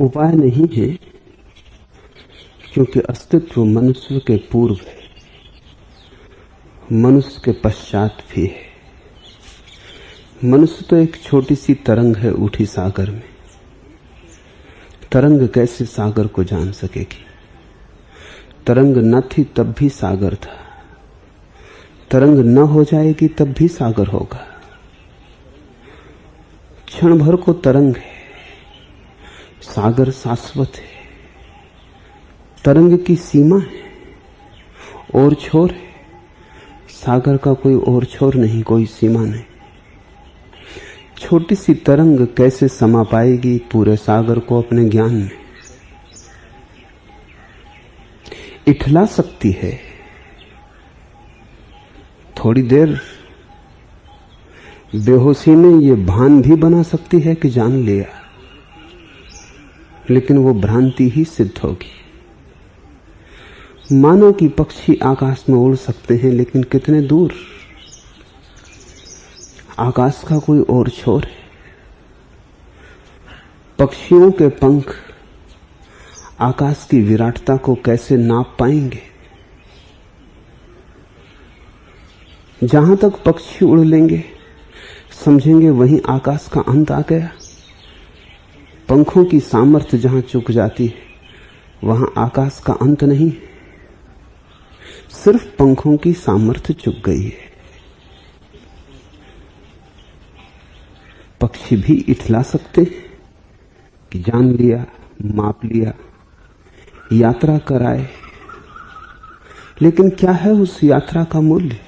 उपाय नहीं है, क्योंकि अस्तित्व मनुष्य के पूर्व है, मनुष्य के पश्चात भी है। मनुष्य तो एक छोटी सी तरंग है उठी सागर में। तरंग कैसे सागर को जान सकेगी? तरंग न थी तब भी सागर था, तरंग न हो जाएगी तब भी सागर होगा। क्षण भर को तरंग है, सागर शाश्वत है। तरंग की सीमा है, और छोर है, सागर का कोई और छोर नहीं, कोई सीमा नहीं। छोटी सी तरंग कैसे समा पाएगी पूरे सागर को अपने ज्ञान में? इठला सकती है, थोड़ी देर बेहोशी में ये भान भी बना सकती है कि जान लिया, लेकिन वो भ्रांति ही सिद्ध होगी। मानो कि पक्षी आकाश में उड़ सकते हैं, लेकिन कितने दूर? आकाश का कोई और छोर है। पक्षियों के पंख आकाश की विराटता को कैसे नाप पाएंगे? जहां तक पक्षी उड़ लेंगे समझेंगे वहीं आकाश का अंत आ गया। पंखों की सामर्थ्य जहां चुक जाती है वहां आकाश का अंत नहीं, सिर्फ पंखों की सामर्थ्य चुक गई है। पक्षी भी इठला सकते हैं कि जान लिया, माप लिया, यात्रा कराए, लेकिन क्या है उस यात्रा का मूल्य?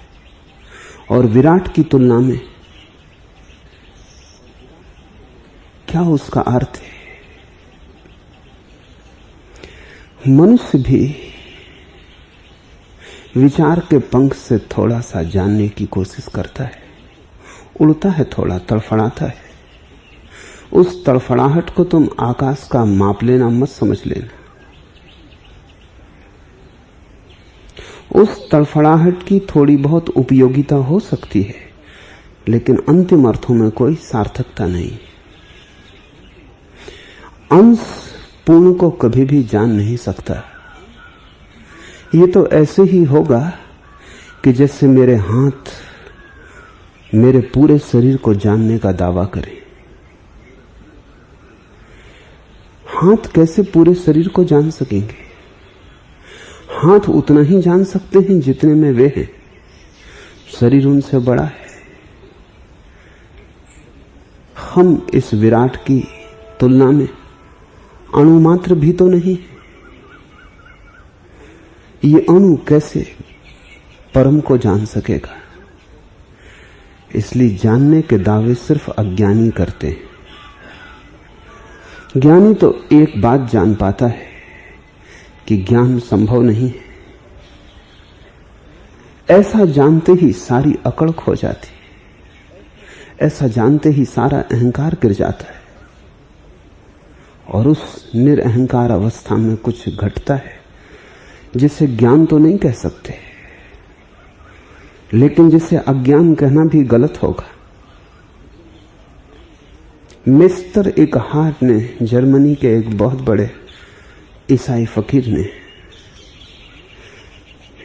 और विराट की तुलना में क्या उसका अर्थ है? मनुष्य भी विचार के पंख से थोड़ा सा जानने की कोशिश करता है, उड़ता है, थोड़ा तड़फड़ाता है। उस तड़फड़ाहट को तुम आकाश का माप लेना मत समझ लेना। उस तड़फड़ाहट की थोड़ी बहुत उपयोगिता हो सकती है, लेकिन अंतिम अर्थों में कोई सार्थकता नहीं। अंश पूर्ण को कभी भी जान नहीं सकता। ये तो ऐसे ही होगा कि जैसे मेरे हाथ मेरे पूरे शरीर को जानने का दावा करें। हाथ कैसे पूरे शरीर को जान सकेंगे? हाथ उतना ही जान सकते हैं जितने में वे हैं, शरीर उनसे बड़ा है। हम इस विराट की तुलना में अणु मात्र भी तो नहीं। ये अणु कैसे परम को जान सकेगा? इसलिए जानने के दावे सिर्फ अज्ञानी करते हैं। ज्ञानी तो एक बात जान पाता है कि ज्ञान संभव नहीं है। ऐसा जानते ही सारी अकड़ खो जाती है, ऐसा जानते ही सारा अहंकार गिर जाता है, और उस निरअहंकार अवस्था में कुछ घटता है जिसे ज्ञान तो नहीं कह सकते, लेकिन जिसे अज्ञान कहना भी गलत होगा। मिस्टर एकहार्ट ने, जर्मनी के एक बहुत बड़े ईसाई फकीर ने,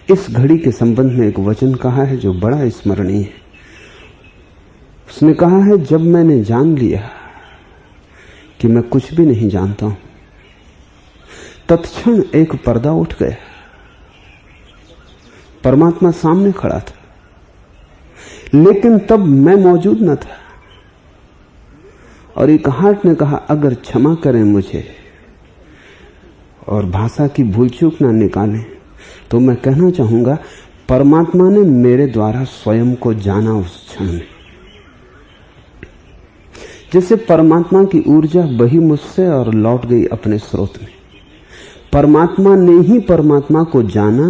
इस घड़ी के संबंध में एक वचन कहा है जो बड़ा स्मरणीय है। उसने कहा है, जब मैंने जान लिया कि मैं कुछ भी नहीं जानता हूं, तत्क्षण एक पर्दा उठ गया। परमात्मा सामने खड़ा था, लेकिन तब मैं मौजूद न था। और एक हार्ट ने कहा, अगर क्षमा करें मुझे और भाषा की भूल चूक ना निकालें, तो मैं कहना चाहूंगा, परमात्मा ने मेरे द्वारा स्वयं को जाना उस क्षण में। जैसे परमात्मा की ऊर्जा बही मुझसे और लौट गई अपने स्रोत में। परमात्मा ने ही परमात्मा को जाना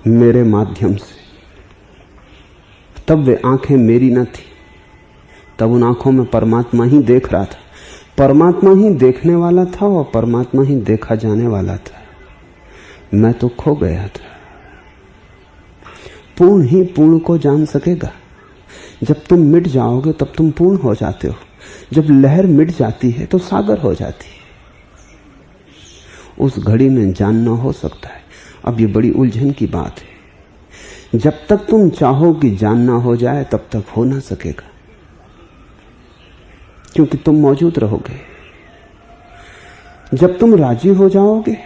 मेरे माध्यम से। तब वे आंखें मेरी न थी, तब उन आंखों में परमात्मा ही देख रहा था। परमात्मा ही देखने वाला था और परमात्मा ही देखा जाने वाला था। मैं तो खो गया था। पूर्ण ही पूर्ण को जान सकेगा। जब तुम मिट जाओगे तब तुम पूर्ण हो जाते हो। जब लहर मिट जाती है तो सागर हो जाती है। उस घड़ी में जानना हो सकता है। अब ये बड़ी उलझन की बात है। जब तक तुम चाहो कि जानना हो जाए तब तक हो ना सकेगा, क्योंकि तुम मौजूद रहोगे। जब तुम राजी हो जाओगे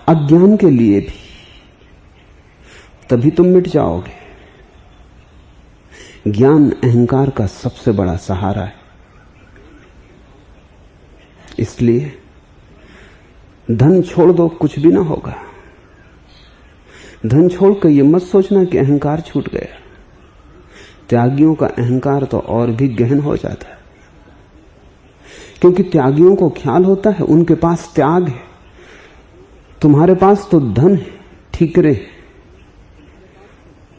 अज्ञान के लिए भी, तभी तुम मिट जाओगे। ज्ञान अहंकार का सबसे बड़ा सहारा है। इसलिए धन छोड़ दो, कुछ भी ना होगा। धन छोड़कर यह मत सोचना कि अहंकार छूट गया। त्यागियों का अहंकार तो और भी गहन हो जाता है, क्योंकि त्यागियों को ख्याल होता है उनके पास त्याग है। तुम्हारे पास तो धन है, ठीकरे,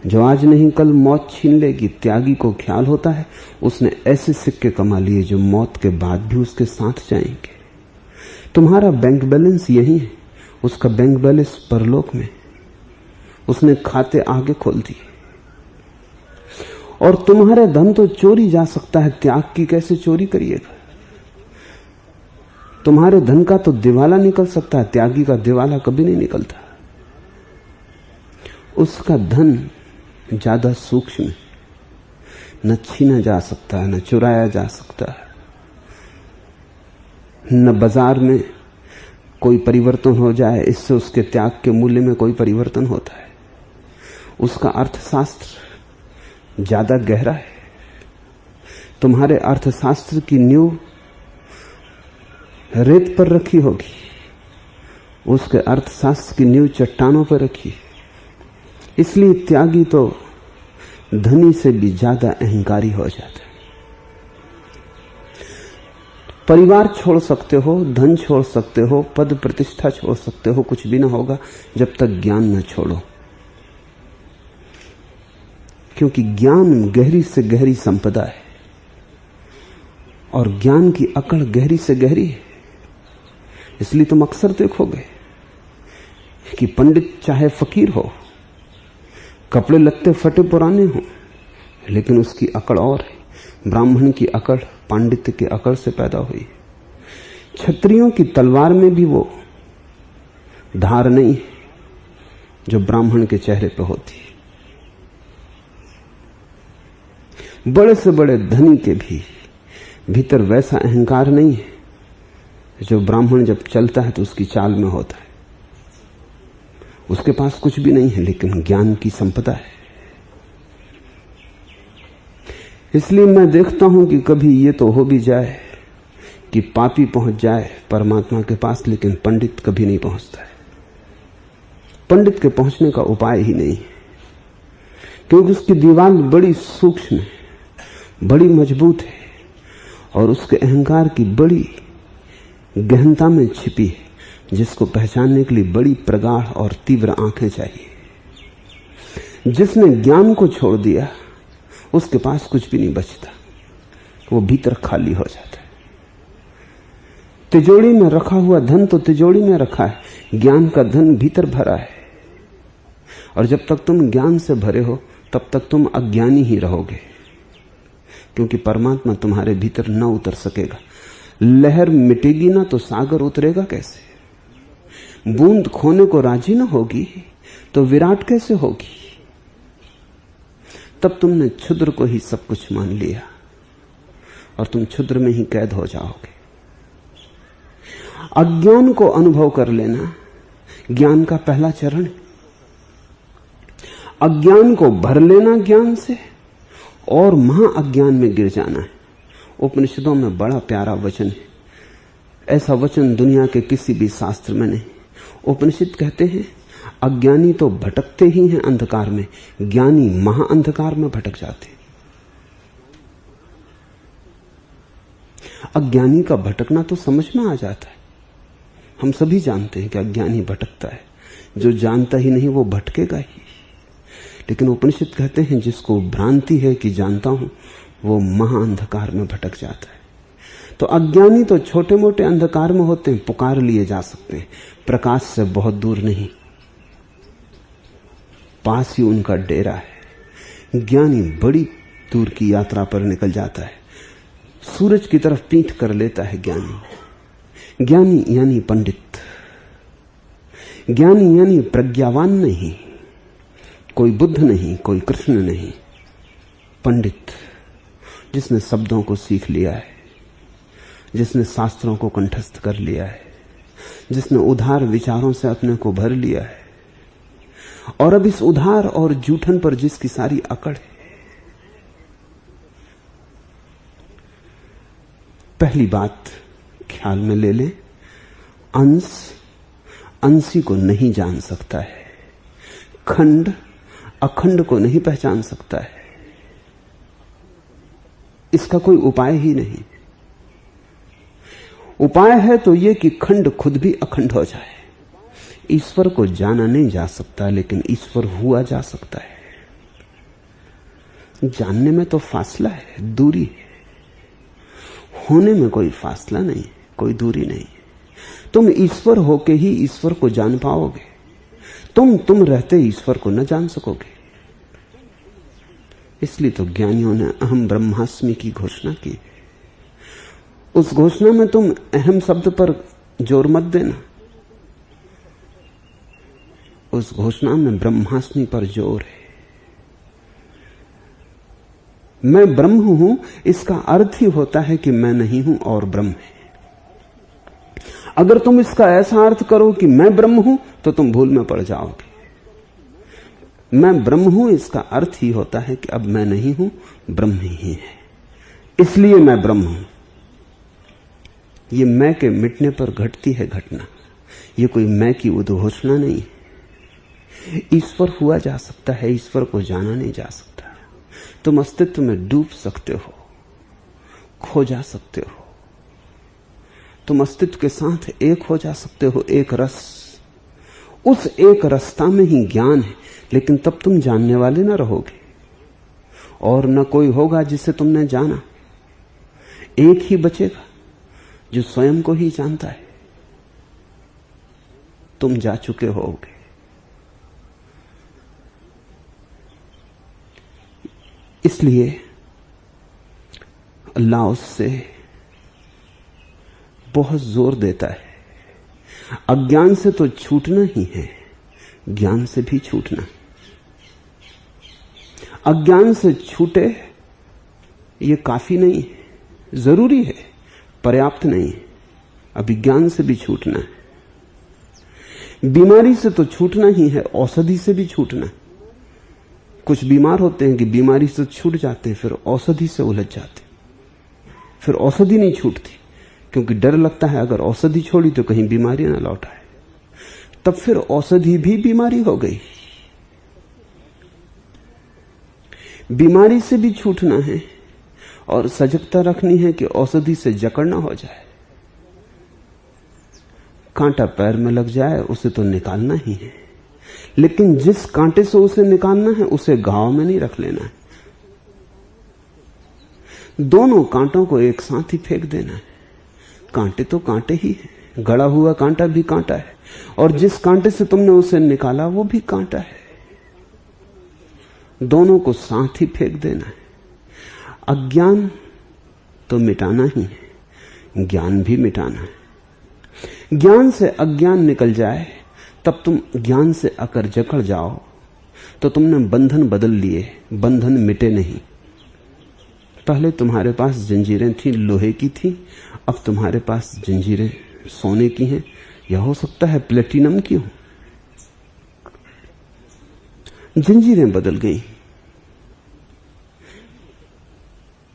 जो आज नहीं कल मौत छीन लेगी। त्यागी को ख्याल होता है उसने ऐसे सिक्के कमा लिए जो मौत के बाद भी उसके साथ जाएंगे। तुम्हारा बैंक बैलेंस यही है, उसका बैंक बैलेंस परलोक में। उसने खाते आगे खोल दिए। और तुम्हारे धन तो चोरी जा सकता है, त्याग की कैसे चोरी करिएगा? तुम्हारे धन का तो दिवाला निकल सकता है, त्यागी का दिवाला कभी नहीं निकलता। उसका धन ज्यादा सूक्ष्म है, न छीना जा सकता है, न चुराया जा सकता है, न बाजार में कोई परिवर्तन हो जाए इससे उसके त्याग के मूल्य में कोई परिवर्तन होता है। उसका अर्थशास्त्र ज्यादा गहरा है। तुम्हारे अर्थशास्त्र की नींव रेत पर रखी होगी, उसके अर्थशास्त्र की नींव चट्टानों पर रखी। इसलिए त्यागी तो धनी से भी ज्यादा अहंकारी हो जाता है। परिवार छोड़ सकते हो, धन छोड़ सकते हो, पद प्रतिष्ठा छोड़ सकते हो, कुछ भी ना होगा जब तक ज्ञान न छोड़ो। क्योंकि ज्ञान गहरी से गहरी संपदा है और ज्ञान की अकड़ गहरी से गहरी है। इसलिए तुम अक्सर देखोगे कि पंडित चाहे फकीर हो, कपड़े लत्ते फटे पुराने हो, लेकिन उसकी अकड़ और है। ब्राह्मण की अकड़ पांडित्य की अकड़ से पैदा हुई। क्षत्रियों की तलवार में भी वो धार नहीं है जो ब्राह्मण के चेहरे पर होती है। बड़े से बड़े धनी के भी भीतर वैसा अहंकार नहीं है जो ब्राह्मण जब चलता है तो उसकी चाल में होता है। उसके पास कुछ भी नहीं है, लेकिन ज्ञान की संपदा है। इसलिए मैं देखता हूं कि कभी ये तो हो भी जाए कि पापी पहुंच जाए परमात्मा के पास, लेकिन पंडित कभी नहीं पहुंचता है। पंडित के पहुंचने का उपाय ही नहीं है, क्योंकि उसकी दीवार बड़ी सूक्ष्म है, बड़ी मजबूत है और उसके अहंकार की बड़ी गहनता में छिपी है, जिसको पहचानने के लिए बड़ी प्रगाढ़ और तीव्र आंखें चाहिए। जिसने ज्ञान को छोड़ दिया उसके पास कुछ भी नहीं बचता, वो भीतर खाली हो जाता है। तिजोरी में रखा हुआ धन तो तिजोरी में रखा है, ज्ञान का धन भीतर भरा है। और जब तक तुम ज्ञान से भरे हो तब तक तुम अज्ञानी ही रहोगे, क्योंकि परमात्मा तुम्हारे भीतर न उतर सकेगा। लहर मिटेगी ना तो सागर उतरेगा कैसे? बूंद खोने को राजी ना होगी तो विराट कैसे होगी? तब तुमने क्षुद्र को ही सब कुछ मान लिया और तुम क्षुद्र में ही कैद हो जाओगे। अज्ञान को अनुभव कर लेना ज्ञान का पहला चरण। अज्ञान को भर लेना ज्ञान से और महाअज्ञान में गिर जाना है। उपनिषदों में बड़ा प्यारा वचन है, ऐसा वचन दुनिया के किसी भी शास्त्र में नहीं। उपनिषद कहते हैं अज्ञानी तो भटकते ही हैं अंधकार में, ज्ञानी महाअंधकार में भटक जाते। अज्ञानी का भटकना तो समझ में आ जाता है, हम सभी जानते हैं कि अज्ञानी भटकता है, जो जानता ही नहीं वो भटकेगा ही। लेकिन उपनिषद कहते हैं जिसको भ्रांति है कि जानता हूं, वो महाअंधकार में भटक जाता है। तो अज्ञानी तो छोटे मोटे अंधकार में होते हैं, पुकार लिए जा सकते हैं, प्रकाश से बहुत दूर नहीं, पास ही उनका डेरा है। ज्ञानी बड़ी दूर की यात्रा पर निकल जाता है, सूरज की तरफ पीठ कर लेता है। ज्ञानी यानी पंडित, ज्ञानी यानी प्रज्ञावान नहीं, कोई बुद्ध नहीं, कोई कृष्ण नहीं, पंडित जिसने शब्दों को सीख लिया है, जिसने शास्त्रों को कंठस्थ कर लिया है, जिसने उधार विचारों से अपने को भर लिया है, और अब इस उधार और जूठन पर जिसकी सारी अकड़ है। पहली बात ख्याल में ले लें, अंश अंशी को नहीं जान सकता है, खंड अखंड को नहीं पहचान सकता है। इसका कोई उपाय ही नहीं। उपाय है तो यह कि खंड खुद भी अखंड हो जाए। ईश्वर को जाना नहीं जा सकता, लेकिन ईश्वर हुआ जा सकता है। जानने में तो फासला है, दूरी है। होने में कोई फासला नहीं, कोई दूरी नहीं। तुम ईश्वर होके ही ईश्वर को जान पाओगे। तुम रहते ईश्वर को न जान सकोगे। इसलिए तो ज्ञानियों ने अहम ब्रह्मास्मि की घोषणा की। उस घोषणा में तुम अहम शब्द पर जोर मत देना, उस घोषणा में ब्रह्मास्मि पर जोर है। मैं ब्रह्म हूं, इसका अर्थ ही होता है कि मैं नहीं हूं और ब्रह्म है। अगर तुम इसका ऐसा अर्थ करो कि मैं ब्रह्म हूं, तो तुम भूल में पड़ जाओगे। मैं ब्रह्म हूं इसका अर्थ ही होता है कि अब मैं नहीं हूं, ब्रह्म ही है, इसलिए मैं ब्रह्म हूं। ये मैं के मिटने पर घटती है घटना, ये कोई मैं की उद्घोषणा नहीं है। ईश्वर हुआ जा सकता है, ईश्वर को जाना नहीं जा सकता। तुम अस्तित्व में डूब सकते हो, खो जा सकते हो, तुम अस्तित्व के साथ एक हो जा सकते हो, एक रस। उस एक रसता में ही ज्ञान है, लेकिन तब तुम जानने वाले ना रहोगे और न कोई होगा जिसे तुमने जाना। एक ही बचेगा जो स्वयं को ही जानता है। तुम जा चुके होगे। इसलिए अल्लाह उससे बहुत जोर देता है। अज्ञान से तो छूटना ही है, ज्ञान से भी छूटना। अज्ञान से छूटे ये काफी नहीं है, जरूरी है, पर्याप्त नहीं है। अभिज्ञान से भी छूटना है। बीमारी से तो छूटना ही है, औषधि से भी छूटना है। कुछ बीमार होते हैं कि बीमारी से छूट जाते हैं, फिर औषधि से उलझ जाते, फिर औषधि नहीं छूटती, क्योंकि डर लगता है अगर औषधि छोड़ी तो कहीं बीमारी ना लौट आए। तब फिर औषधि भी बीमारी हो गई। बीमारी से भी छूटना है और सजगता रखनी है कि औषधि से जकड़ ना हो जाए। कांटा पैर में लग जाए उसे तो निकालना ही है, लेकिन जिस कांटे से उसे निकालना है उसे घाव में नहीं रख लेना है। दोनों कांटों को एक साथ ही फेंक देना है। कांटे तो कांटे ही है, गड़ा हुआ कांटा भी कांटा है, और जिस कांटे से तुमने उसे निकाला वो भी कांटा है। दोनों को साथ ही फेंक देना है। अज्ञान तो मिटाना ही है, ज्ञान भी मिटाना है। ज्ञान से अज्ञान निकल जाए, तब तुम ज्ञान से अकर जकड़ जाओ तो तुमने बंधन बदल लिए, बंधन मिटे नहीं। पहले तुम्हारे पास जंजीरें थी, लोहे की थी, अब तुम्हारे पास जंजीरें सोने की हैं, या हो सकता है प्लेटिनम की हो। जंजीरें बदल गई,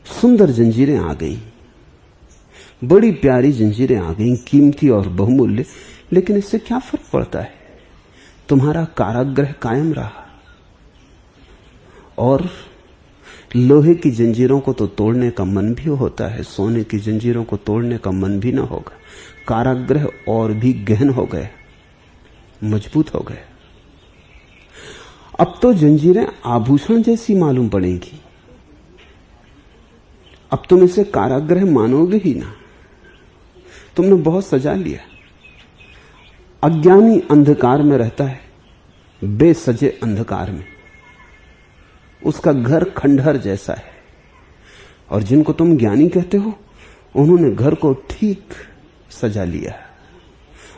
सुंदर जंजीरें आ गई, बड़ी प्यारी जंजीरें आ गई, कीमती और बहुमूल्य। लेकिन इससे क्या फर्क पड़ता है? तुम्हारा कारागृह कायम रहा। और लोहे की जंजीरों को तो तोड़ने का मन भी होता है, सोने की जंजीरों को तोड़ने का मन भी ना होगा। कारागृह और भी गहन हो गया, मजबूत हो गया। अब तो जंजीरें आभूषण जैसी मालूम पड़ेंगी। अब तुम इसे कारागृह मानोगे ही ना, तुमने बहुत सजा लिया। अज्ञानी अंधकार में रहता है, बेसजे अंधकार में। उसका घर खंडहर जैसा है। और जिनको तुम ज्ञानी कहते हो, उन्होंने घर को ठीक सजा लिया।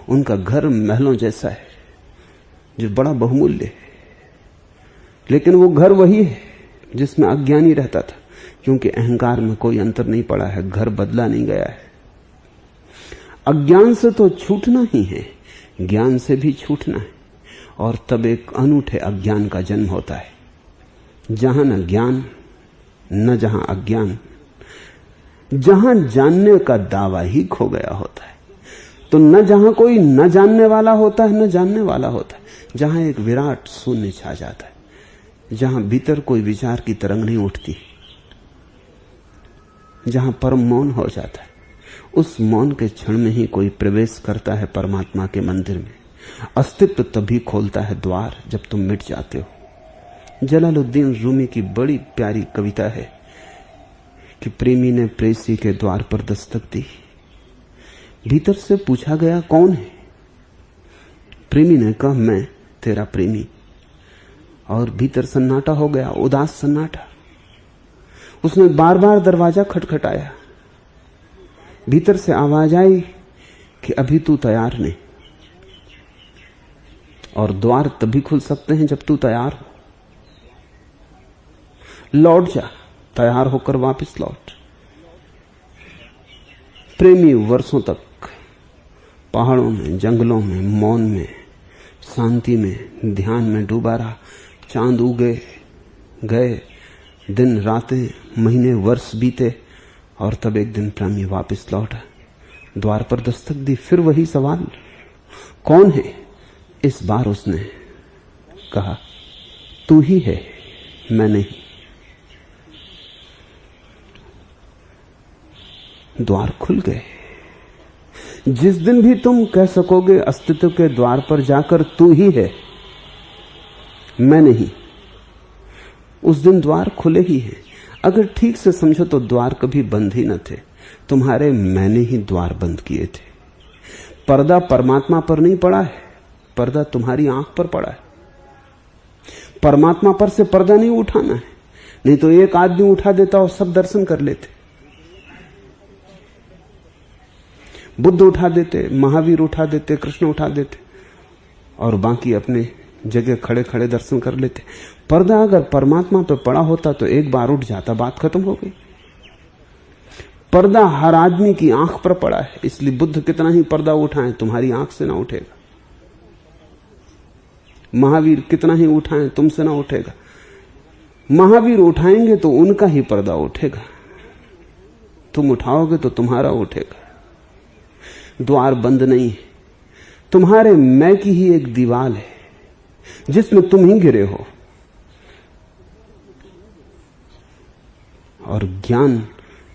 उनका घर महलों जैसा है जो बड़ा बहुमूल्य है, लेकिन वो घर वही है जिसमें अज्ञानी रहता था, क्योंकि अहंकार में कोई अंतर नहीं पड़ा है, घर बदला नहीं गया है। अज्ञान से तो छूटना ही है, ज्ञान से भी छूटना है, और तब एक अनूठे अज्ञान का जन्म होता है, जहां न ज्ञान न जहां अज्ञान, जहां जानने का दावा ही खो गया होता है। तो न जहां कोई न जानने वाला होता है न जानने वाला होता है, जहां एक विराट शून्य छा जाता है, जहां भीतर कोई विचार की तरंग नहीं उठती, जहां परम मौन हो जाता है, उस मौन के क्षण में ही कोई प्रवेश करता है परमात्मा के मंदिर में। अस्तित्व तभी खोलता है द्वार जब तुम मिट जाते हो। जलालुद्दीन रूमी की बड़ी प्यारी कविता है कि प्रेमी ने प्रेसी के द्वार पर दस्तक दी। भीतर से पूछा गया कौन है? प्रेमी ने कहा मैं तेरा प्रेमी, और भीतर सन्नाटा हो गया, उदास सन्नाटा। उसने बार बार दरवाजा खटखटाया, भीतर से आवाज आई कि अभी तू तैयार नहीं, और द्वार तभी खुल सकते हैं जब तू तैयार हो। लौट जा, तैयार होकर वापस लौट। प्रेमी वर्षों तक पहाड़ों में, जंगलों में, मौन में, शांति में, ध्यान में डूबा रहा। चांद उगे गए, दिन रातें, महीने, वर्ष बीते, और तब एक दिन प्रेमी वापस लौटा, द्वार पर दस्तक दी। फिर वही सवाल, कौन है? इस बार उसने कहा तू ही है, मैं नहीं। द्वार खुल गए। जिस दिन भी तुम कह सकोगे अस्तित्व के द्वार पर जाकर तू ही है, मैं नहीं, उस दिन द्वार खुले ही हैं। अगर ठीक से समझो तो द्वार कभी बंद ही न थे, तुम्हारे मैंने ही द्वार बंद किए थे। पर्दा परमात्मा पर नहीं पड़ा है, पर्दा तुम्हारी आंख पर पड़ा है। परमात्मा पर से पर्दा नहीं उठाना है, नहीं तो एक आदमी उठा देता और सब दर्शन कर लेते। बुद्ध उठा देते, महावीर उठा देते, कृष्ण उठा देते, और बाकी अपने जगह खड़े खड़े दर्शन कर लेते। पर्दा अगर परमात्मा पे पड़ा होता तो एक बार उठ जाता, बात खत्म हो गई। पर्दा हर आदमी की आंख पर पड़ा है, इसलिए बुद्ध कितना ही पर्दा उठाएं तुम्हारी आंख से ना उठेगा। महावीर कितना ही उठाएं तुमसे ना उठेगा। महावीर उठाएंगे तो उनका ही पर्दा उठेगा, तुम उठाओगे तो तुम्हारा उठेगा। द्वार बंद नहीं है, तुम्हारे मैं की ही एक दीवार है जिसमें तुम ही गिरे हो। और ज्ञान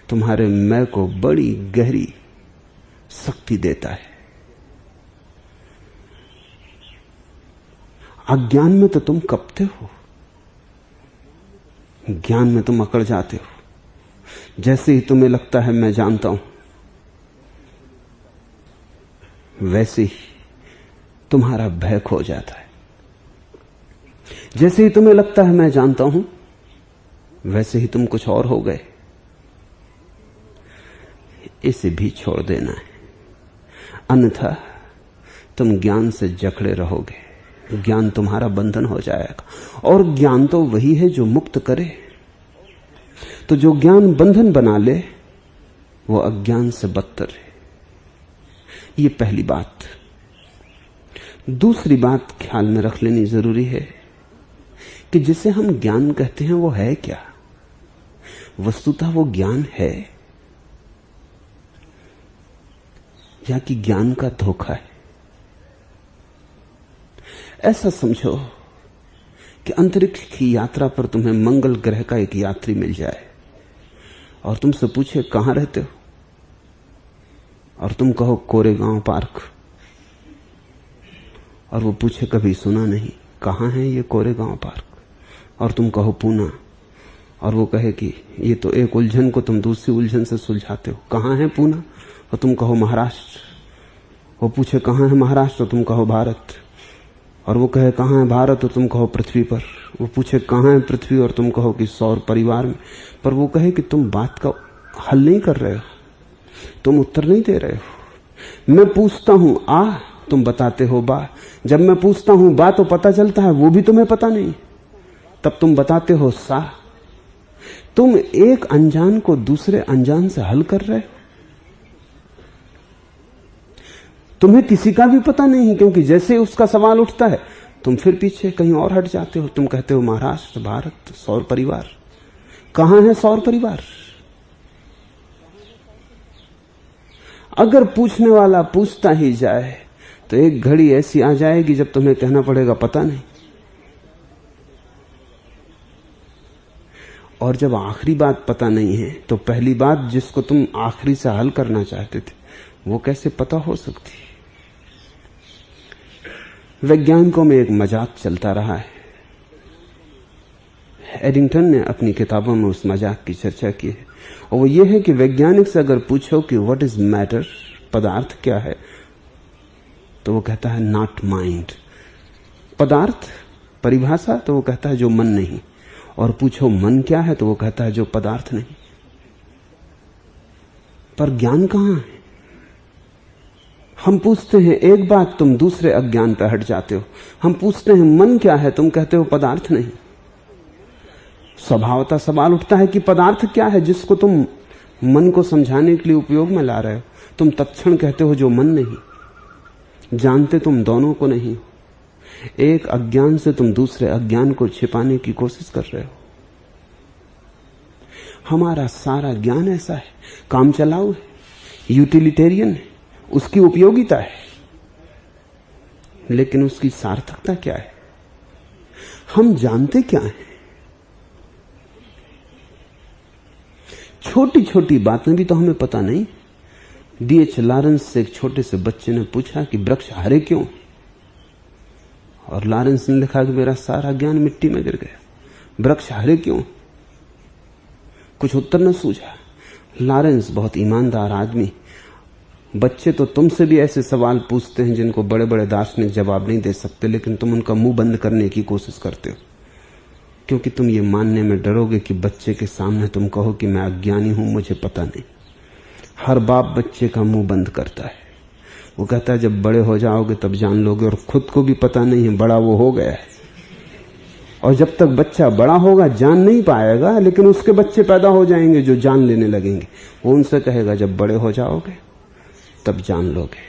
तुम्हारे मैं को बड़ी गहरी शक्ति देता है। अज्ञान में तो तुम कपते हो, ज्ञान में तुम अकड़ जाते हो। जैसे ही तुम्हें लगता है मैं जानता हूं, वैसे ही तुम्हारा भय खो जाता है। जैसे ही तुम्हें लगता है मैं जानता हूं, वैसे ही तुम कुछ और हो गए। इसे भी छोड़ देना है, अन्यथा तुम ज्ञान से जकड़े रहोगे। ज्ञान तुम्हारा बंधन हो जाएगा, और ज्ञान तो वही है जो मुक्त करे। तो जो ज्ञान बंधन बना ले वो अज्ञान से बदतर है। ये पहली बात। दूसरी बात ख्याल में रख लेनी जरूरी है कि जिसे हम ज्ञान कहते हैं वो है क्या? वस्तुतः वो ज्ञान है या कि ज्ञान का धोखा है? ऐसा समझो कि अंतरिक्ष की यात्रा पर तुम्हें मंगल ग्रह का एक यात्री मिल जाए और तुमसे पूछे कहां रहते हो, और तुम कहो कोरेगांव पार्क, और वो पूछे कभी सुना नहीं, कहां है ये कोरेगांव पार्क, और तुम कहो पूना, और वो कहे कि ये तो एक उलझन को तुम दूसरी उलझन से सुलझाते हो, कहां है पूना, और तुम कहो महाराष्ट्र। वो पूछे कहां है महाराष्ट्र, तुम कहो भारत, और वो कहे कहां है भारत, और तुम कहो पृथ्वी पर। वो पूछे कहां है पृथ्वी, और तुम कहो कि सौर परिवार में। पर वो कहे कि तुम बात का हल नहीं कर रहे हो, तुम उत्तर नहीं दे रहे हो। मैं पूछता हूं आ, तुम बताते हो बा। जब मैं पूछता हूं बा तो पता चलता है, वो भी तुम्हें पता नहीं, तब तुम बताते हो सा। तुम एक अनजान को दूसरे अनजान से हल कर रहे हो। तुम्हें किसी का भी पता नहीं, क्योंकि जैसे उसका सवाल उठता है तुम फिर पीछे कहीं और हट जाते हो। तुम कहते हो महाराष्ट्र, भारत, सौर परिवार। कहां है सौर परिवार? अगर पूछने वाला पूछता ही जाए तो एक घड़ी ऐसी आ जाएगी जब तुम्हें कहना पड़ेगा पता नहीं। और जब आखिरी बात पता नहीं है तो पहली बात जिसको तुम आखिरी से हल करना चाहते थे वो कैसे पता हो सकती? वैज्ञानिकों में एक मजाक चलता रहा है। एडिंगटन ने अपनी किताबों में उस मजाक की चर्चा की है, और वो ये है कि वैज्ञानिक से अगर पूछो कि व्हाट इज मैटर, पदार्थ क्या है, तो वो कहता है नॉट माइंड। पदार्थ परिभाषा तो वो कहता है जो मन नहीं, और पूछो मन क्या है तो वो कहता है जो पदार्थ नहीं। पर ज्ञान कहां है? हम पूछते हैं एक बात, तुम दूसरे अज्ञान पर हट जाते हो। हम पूछते हैं मन क्या है, तुम कहते हो पदार्थ नहीं। स्वभावतः सवाल उठता है कि पदार्थ क्या है जिसको तुम मन को समझाने के लिए उपयोग में ला रहे हो। तुम तत्क्षण कहते हो जो मन नहीं। जानते तुम दोनों को नहीं। एक अज्ञान से तुम दूसरे अज्ञान को छिपाने की कोशिश कर रहे हो। हमारा सारा ज्ञान ऐसा है, काम चलाऊ है, यूटिलिटेरियन है, उसकी उपयोगिता है, लेकिन उसकी सार्थकता क्या है? हम जानते क्या है? छोटी छोटी बातें भी तो हमें पता नहीं। D.H. लॉरेंस से एक छोटे से बच्चे ने पूछा कि वृक्ष हरे क्यों, और लॉरेंस ने लिखा कि मेरा सारा ज्ञान मिट्टी में गिर गया। वृक्ष हरे क्यों? कुछ उत्तर न सूझा। लॉरेंस बहुत ईमानदार आदमी। बच्चे तो तुमसे भी ऐसे सवाल पूछते हैं जिनको बड़े बड़े दार्शनिक जवाब नहीं दे सकते, लेकिन तुम उनका मुंह बंद करने की कोशिश करते हो, क्योंकि तुम ये मानने में डरोगे कि बच्चे के सामने तुम कहो कि मैं अज्ञानी हूं, मुझे पता नहीं। हर बाप बच्चे का मुंह बंद करता है। वो कहता है जब बड़े हो जाओगे तब जान लोगे, और खुद को भी पता नहीं है, बड़ा वो हो गया है। और जब तक बच्चा बड़ा होगा जान नहीं पाएगा, लेकिन उसके बच्चे पैदा हो जाएंगे जो जान लेने लगेंगे। वो उनसे कहेगा जब बड़े हो जाओगे तब जान लोगे।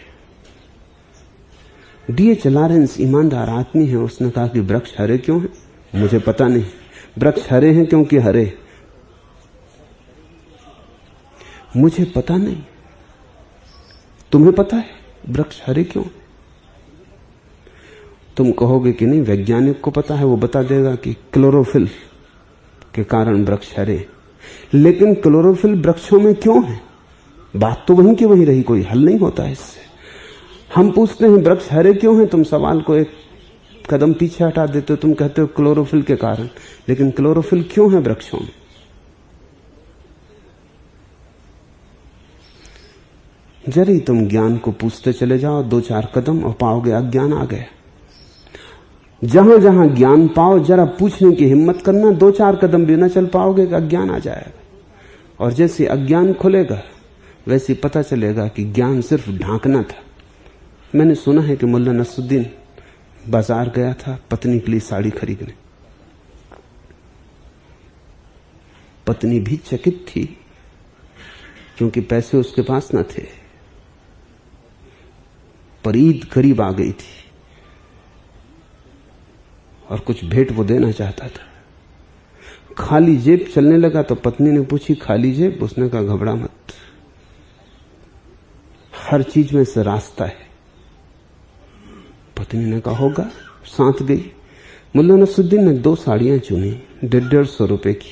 D.H. लॉरेंस ईमानदार आदमी है। उसने कहा कि वृक्ष हरे क्यों है? मुझे पता नहीं। वृक्ष हरे हैं क्योंकि हरे। मुझे पता नहीं। तुम्हें पता है वृक्ष हरे क्यों? तुम कहोगे कि नहीं, वैज्ञानिक को पता है, वो बता देगा कि क्लोरोफिल के कारण वृक्ष हरे। लेकिन क्लोरोफिल वृक्षों में क्यों है? बात तो वहीं की वहीं रही, कोई हल नहीं होता इससे। हम पूछते हैं वृक्ष हरे क्यों है, तुम सवाल को एक कदम पीछे हटा देते हो। तुम कहते हो क्लोरोफिल के कारण, लेकिन क्लोरोफिल क्यों है वृक्षों में? जरी तुम ज्ञान को पूछते चले जाओ 2-4 कदम, और पाओगे अज्ञान आ गया। जहां जहां ज्ञान पाओ जरा पूछने की हिम्मत करना, 2-4 कदम भी न चल पाओगे कि अज्ञान आ जाएगा। और जैसे अज्ञान खुलेगा वैसे पता चलेगा कि ज्ञान सिर्फ ढांकना था। मैंने सुना है कि मुल्ला नसरुद्दीन बाजार गया था पत्नी के लिए साड़ी खरीदने। पत्नी भी चकित थी, क्योंकि पैसे उसके पास न थे, पर ईद करीब आ गई थी और कुछ भेंट वो देना चाहता था। खाली जेब चलने लगा तो पत्नी ने पूछी खाली जेब? उसने कहा घबरा मत, हर चीज में से रास्ता है। पत्नी ने कहा होगा, साथ गई। मुल्ला नसरुद्दीन ने 2 साड़ियां चुनी 150 रुपए की।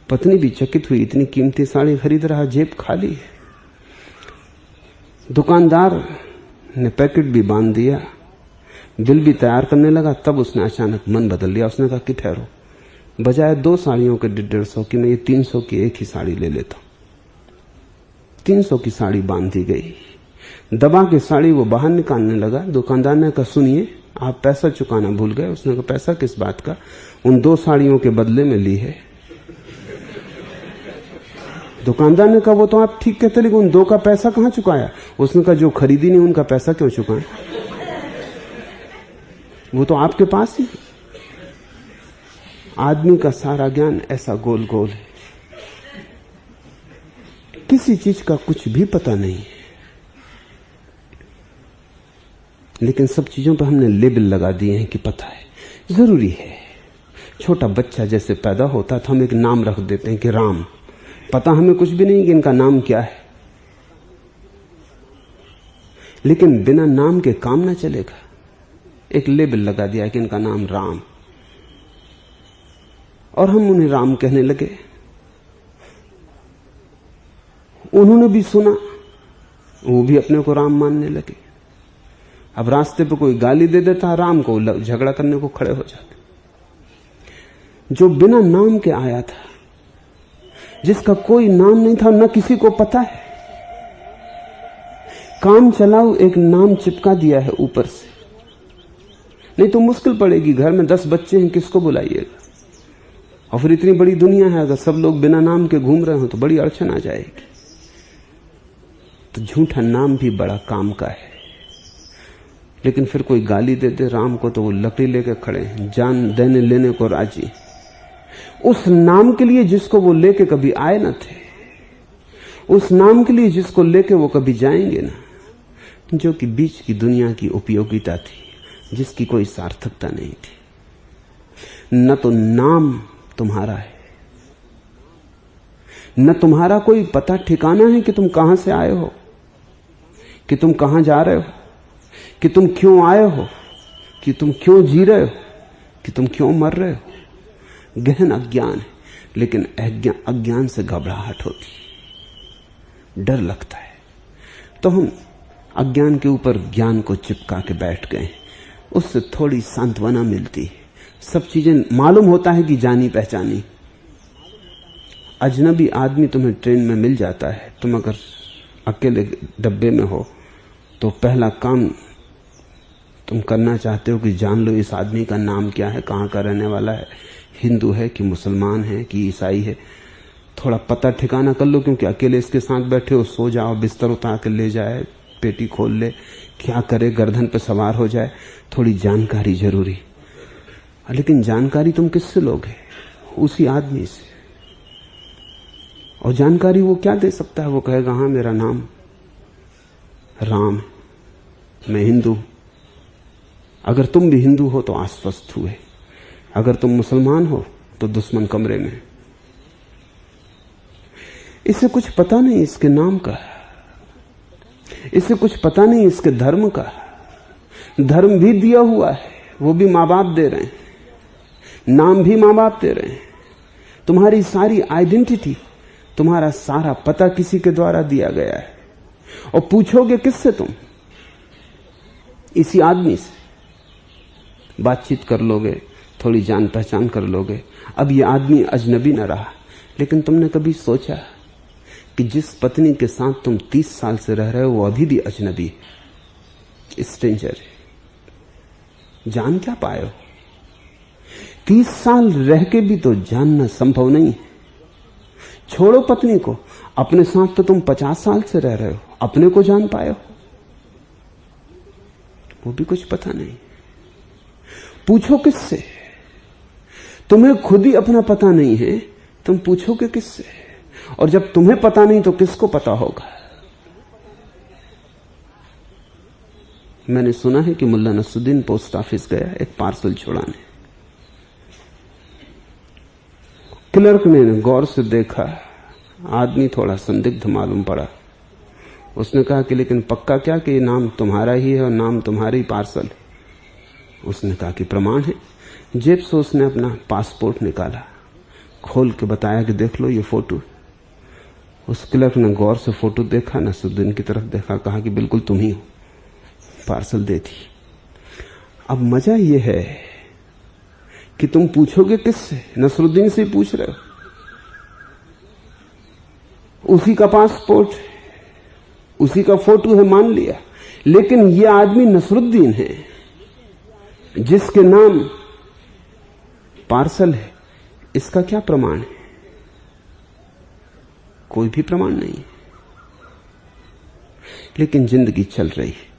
पत्नी भी चकित हुई, इतनी कीमती साड़ी खरीद रहा, जेब खाली है। दुकानदार ने पैकेट भी बांध दिया, बिल भी तैयार करने लगा, तब उसने अचानक मन बदल लिया। उसने कहा कि ठहरो, बजाय 2 साड़ियों के 150 की मैं ये 300 की एक ही साड़ी ले लेता हूं। 300 की साड़ी बांध दी गई। दबा के साड़ी वो बाहर निकालने लगा। दुकानदार ने कहा सुनिए, आप पैसा चुकाना भूल गए। उसने कहा पैसा किस बात का? उन 2 साड़ियों के बदले में ली है। दुकानदार ने कहा वो तो आप ठीक कहते, लेकिन उन 2 का पैसा कहां चुकाया? उसने कहा जो खरीदी नहीं उनका पैसा क्यों चुकाएं, वो तो आपके पास ही। आदमी का सारा ज्ञान ऐसा गोल गोल है, किसी चीज का कुछ भी पता नहीं है, लेकिन सब चीजों पर हमने लेबल लगा दिए हैं कि पता है, जरूरी है। छोटा बच्चा जैसे पैदा होता तो हम एक नाम रख देते हैं कि राम, पता हमें कुछ भी नहीं कि इनका नाम क्या है, लेकिन बिना नाम के काम ना चलेगा। एक लेबल लगा दिया कि इनका नाम राम, और हम उन्हें राम कहने लगे। उन्होंने भी सुना, वो भी अपने को राम मानने लगे। अब रास्ते पे कोई गाली दे देता राम को, झगड़ा करने को खड़े हो जाते। जो बिना नाम के आया था, जिसका कोई नाम नहीं था, न किसी को पता है, काम चलाओ एक नाम चिपका दिया है ऊपर से। नहीं तो मुश्किल पड़ेगी, घर में 10 बच्चे हैं, किसको बुलाइएगा? और फिर इतनी बड़ी दुनिया है, अगर सब लोग बिना नाम के घूम रहे हो तो बड़ी अड़चन आ जाएगी। तो झूठा नाम भी बड़ा काम का है। लेकिन फिर कोई गाली दे दे राम को तो वो लकड़ी लेके खड़े हैं, जान देने लेने को राजी, उस नाम के लिए जिसको वो लेके कभी आए न थे, उस नाम के लिए जिसको लेके वो कभी जाएंगे ना, जो कि बीच की दुनिया की उपयोगिता थी, जिसकी कोई सार्थकता नहीं थी। न तो नाम तुम्हारा है, न तुम्हारा कोई पता ठिकाना है कि तुम कहां से आए हो, कि तुम कहां जा रहे हो, कि तुम क्यों आए हो, कि तुम क्यों जी रहे हो, कि तुम क्यों मर रहे हो। गहन अज्ञान है, लेकिन अज्ञान से घबराहट होती, डर लगता है। तो हम अज्ञान के ऊपर ज्ञान को चिपका के बैठ गए, उससे थोड़ी सांत्वना मिलती है। सब चीजें मालूम होता है कि जानी पहचानी। अजनबी आदमी तुम्हें ट्रेन में मिल जाता है, तुम अगर अकेले डब्बे में हो तो पहला काम तुम करना चाहते हो कि जान लो इस आदमी का नाम क्या है, कहां का रहने वाला है, हिंदू है कि मुसलमान है कि ईसाई है। थोड़ा पता ठिकाना कर लो, क्योंकि अकेले इसके साथ बैठे हो, सो जाओ, बिस्तर उतार के ले जाए, पेटी खोल ले, क्या करे, गर्दन पे सवार हो जाए। थोड़ी जानकारी जरूरी। लेकिन जानकारी तुम किससे लोगे? उसी आदमी से। और जानकारी वो क्या दे सकता है? वो कहेगा हाँ मेरा नाम राम है, मैं हिंदू। अगर तुम भी हिंदू हो तो आश्वस्त हुए, अगर तुम मुसलमान हो तो दुश्मन कमरे में। इसे कुछ पता नहीं इसके नाम का, इसे कुछ पता नहीं इसके धर्म का। धर्म भी दिया हुआ है, वो भी माँ बाप दे रहे हैं, नाम भी माँ बाप दे रहे हैं। तुम्हारी सारी आइडेंटिटी, तुम्हारा सारा पता किसी के द्वारा दिया गया है। और पूछोगे किससे? तुम इसी आदमी से बातचीत कर लोगे, थोड़ी जान पहचान कर लोगे। अब ये आदमी अजनबी न रहा, लेकिन तुमने कभी सोचा कि जिस पत्नी के साथ तुम 30 साल से रह रहे हो वो अभी भी अजनबी है, स्ट्रेंजर है। जान क्या पाए हो? 30 साल रह के भी तो जानना संभव नहीं है। छोड़ो पत्नी को, अपने साथ तो तुम 50 साल से रह रहे हो, अपने को जान पाए हो? वो भी कुछ पता नहीं। पूछो किससे? तुम्हें खुद ही अपना पता नहीं है, तुम पूछोगे किससे? और जब तुम्हें पता नहीं तो किसको पता होगा? मैंने सुना है कि मुल्ला नसरुद्दीन पोस्ट ऑफिस गया एक पार्सल छुड़ाने। क्लर्क ने गौर से देखा, आदमी थोड़ा संदिग्ध मालूम पड़ा। उसने कहा कि लेकिन पक्का क्या कि ये नाम तुम्हारा ही है और नाम तुम्हारी पार्सल है? उसने कहा कि प्रमाण है। जेब से उसने अपना पासपोर्ट निकाला, खोल के बताया कि देख लो ये फोटो। उस क्लर्क ने गौर से फोटो देखा, नसरुद्दीन की तरफ देखा, कहा कि बिल्कुल तुम ही हो। पार्सल दे दी। अब मजा यह है कि तुम पूछोगे किससे? नसरुद्दीन से पूछ रहे हो, उसी का पासपोर्ट, उसी का फोटो है, मान लिया। लेकिन यह आदमी नसरुद्दीन है जिसके नाम पार्सल है, इसका क्या प्रमाण है? कोई भी प्रमाण नहीं है, लेकिन जिंदगी चल रही है।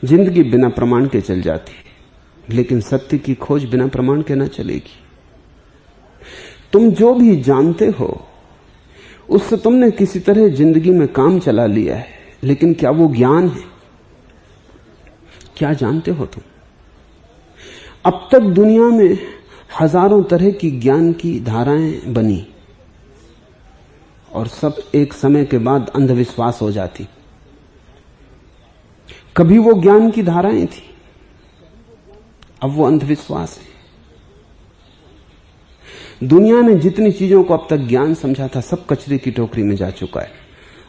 जिंदगी बिना प्रमाण के चल जाती है, लेकिन सत्य की खोज बिना प्रमाण के ना चलेगी। तुम जो भी जानते हो उससे तुमने किसी तरह जिंदगी में काम चला लिया है, लेकिन क्या वो ज्ञान है? क्या जानते हो तुम? अब तक दुनिया में हजारों तरह की ज्ञान की धाराएं बनी और सब एक समय के बाद अंधविश्वास हो जाती। कभी वो ज्ञान की धाराएं थी, अब वो अंधविश्वास है। दुनिया ने जितनी चीजों को अब तक ज्ञान समझा था, सब कचरे की टोकरी में जा चुका है।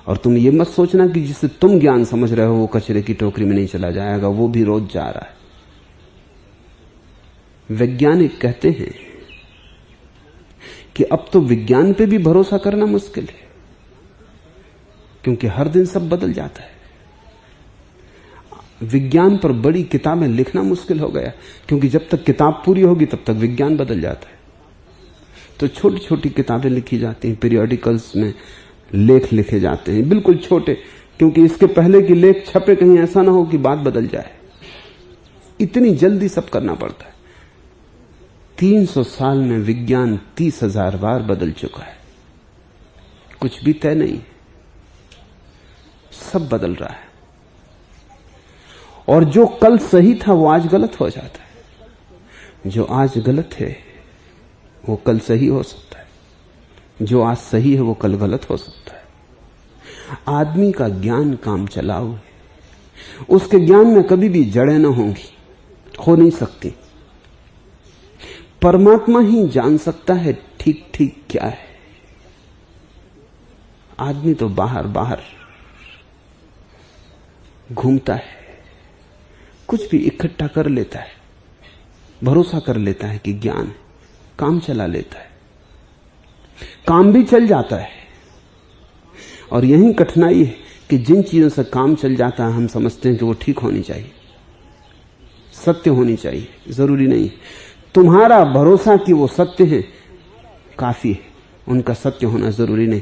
और तुम ये मत सोचना कि जिसे तुम ज्ञान समझ रहे हो वो कचरे की टोकरी में नहीं चला जाएगा, वो भी रोज जा रहा है। वैज्ञानिक कहते हैं कि अब तो विज्ञान पे भी भरोसा करना मुश्किल है, क्योंकि हर दिन सब बदल जाता है। विज्ञान पर बड़ी किताबें लिखना मुश्किल हो गया, क्योंकि जब तक किताब पूरी होगी तब तक विज्ञान बदल जाता है। तो छोटी छोटी किताबें लिखी जाती हैं, पीरियोडिकल्स में लेख लिखे जाते हैं, बिल्कुल छोटे, क्योंकि इसके पहले की लेख छपे कहीं ऐसा ना हो कि बात बदल जाए। इतनी जल्दी सब करना पड़ता है। 300 साल में विज्ञान 30,000 बार बदल चुका है। कुछ भी तय नहीं, सब बदल रहा है। और जो कल सही था वो आज गलत हो जाता है। जो आज गलत है वो कल सही हो सकता है, जो आज सही है वो कल गलत हो सकता है। आदमी का ज्ञान काम चलाऊ है, उसके ज्ञान में कभी भी जड़ें न होंगी, हो नहीं सकती। परमात्मा ही जान सकता है ठीक ठीक क्या है। आदमी तो बाहर बाहर घूमता है, कुछ भी इकट्ठा कर लेता है, भरोसा कर लेता है कि ज्ञान है, काम चला लेता है, काम भी चल जाता है। और यही कठिनाई है कि जिन चीजों से काम चल जाता है हम समझते हैं कि वो ठीक होनी चाहिए, सत्य होनी चाहिए। जरूरी नहीं। तुम्हारा भरोसा कि वो सत्य है काफी है, उनका सत्य होना जरूरी नहीं।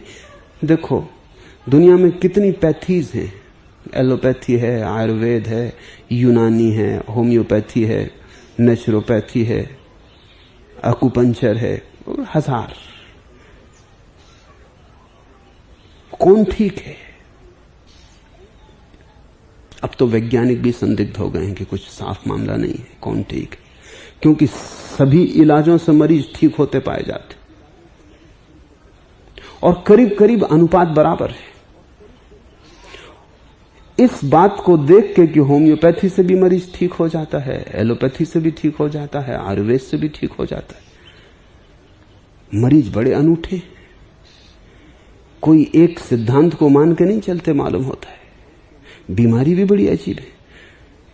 देखो दुनिया में कितनी पैथीज हैं, एलोपैथी है, आयुर्वेद है, यूनानी है, होम्योपैथी है, नेचुरोपैथी है, अकुपंचर है, और हजार। कौन ठीक है? अब तो वैज्ञानिक भी संदिग्ध हो गए हैं कि कुछ साफ मामला नहीं है कौन ठीक है, क्योंकि सभी इलाजों से मरीज ठीक होते पाए जाते और करीब करीब अनुपात बराबर है। इस बात को देख के कि होम्योपैथी से भी मरीज ठीक हो जाता है, एलोपैथी से भी ठीक हो जाता है, आयुर्वेद से भी ठीक हो जाता है। मरीज बड़े अनूठे, कोई एक सिद्धांत को मान के नहीं चलते मालूम होता है। बीमारी भी बड़ी अजीब है।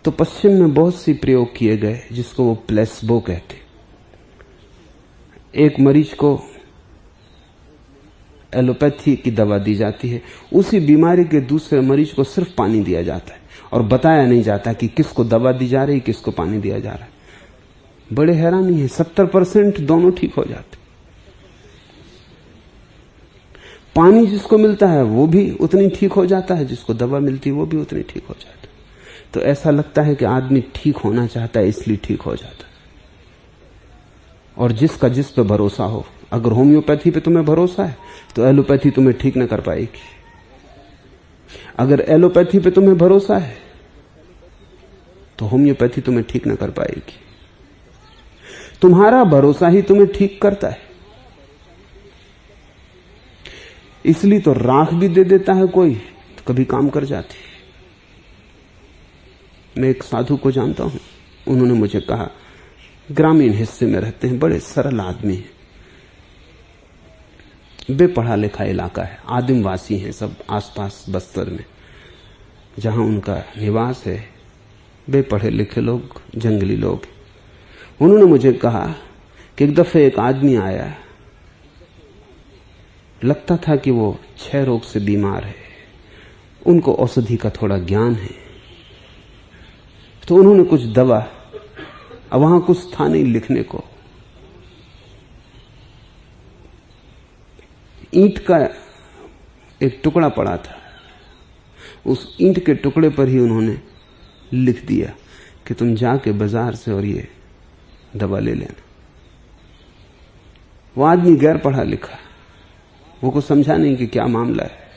तो पश्चिम में बहुत सी प्रयोग किए गए जिसको वो प्लेसबो कहते। एक मरीज को एलोपैथी की दवा दी जाती है, उसी बीमारी के दूसरे मरीज को सिर्फ पानी दिया जाता है और बताया नहीं जाता कि किसको दवा दी जा रही, किसको पानी दिया जा रहा है। बड़े हैरानी है, 70% दोनों ठीक हो जाते। पानी जिसको मिलता है वो भी उतनी ठीक हो जाता है, जिसको दवा मिलती है वो भी उतनी ठीक हो जाता है। तो ऐसा लगता है कि आदमी ठीक होना चाहता है इसलिए ठीक हो जाता है। और जिसका जिस पे भरोसा हो, अगर होम्योपैथी पे तुम्हें भरोसा है तो एलोपैथी तुम्हें ठीक न कर पाएगी। अगर एलोपैथी पे तुम्हें भरोसा है तो होम्योपैथी तुम्हें ठीक न कर पाएगी। तुम्हारा भरोसा ही तुम्हें ठीक करता है। इसलिए तो राख भी दे देता है कोई तो कभी काम कर जाती। मैं एक साधु को जानता हूं, उन्होंने मुझे कहा, ग्रामीण हिस्से में रहते हैं, बड़े सरल आदमी हैं, बेपढ़ा लिखा इलाका है, आदिमवासी हैं सब आसपास बस्तर में जहां उनका निवास है, बेपढ़े लिखे लोग, जंगली लोग। उन्होंने मुझे कहा कि एक दफे एक आदमी आया, लगता था कि वो क्षय रोग से बीमार है, उनको औषधि का थोड़ा ज्ञान है, तो उन्होंने कुछ दवा, अब वहां कुछ था नहीं लिखने को, ईंट का एक टुकड़ा पड़ा था, उस ईंट के टुकड़े पर ही उन्होंने लिख दिया कि तुम जाके बाजार से और ये दवा ले लेना। वो आदमी गैर पढ़ा लिखा, वो को समझा नहीं कि क्या मामला है।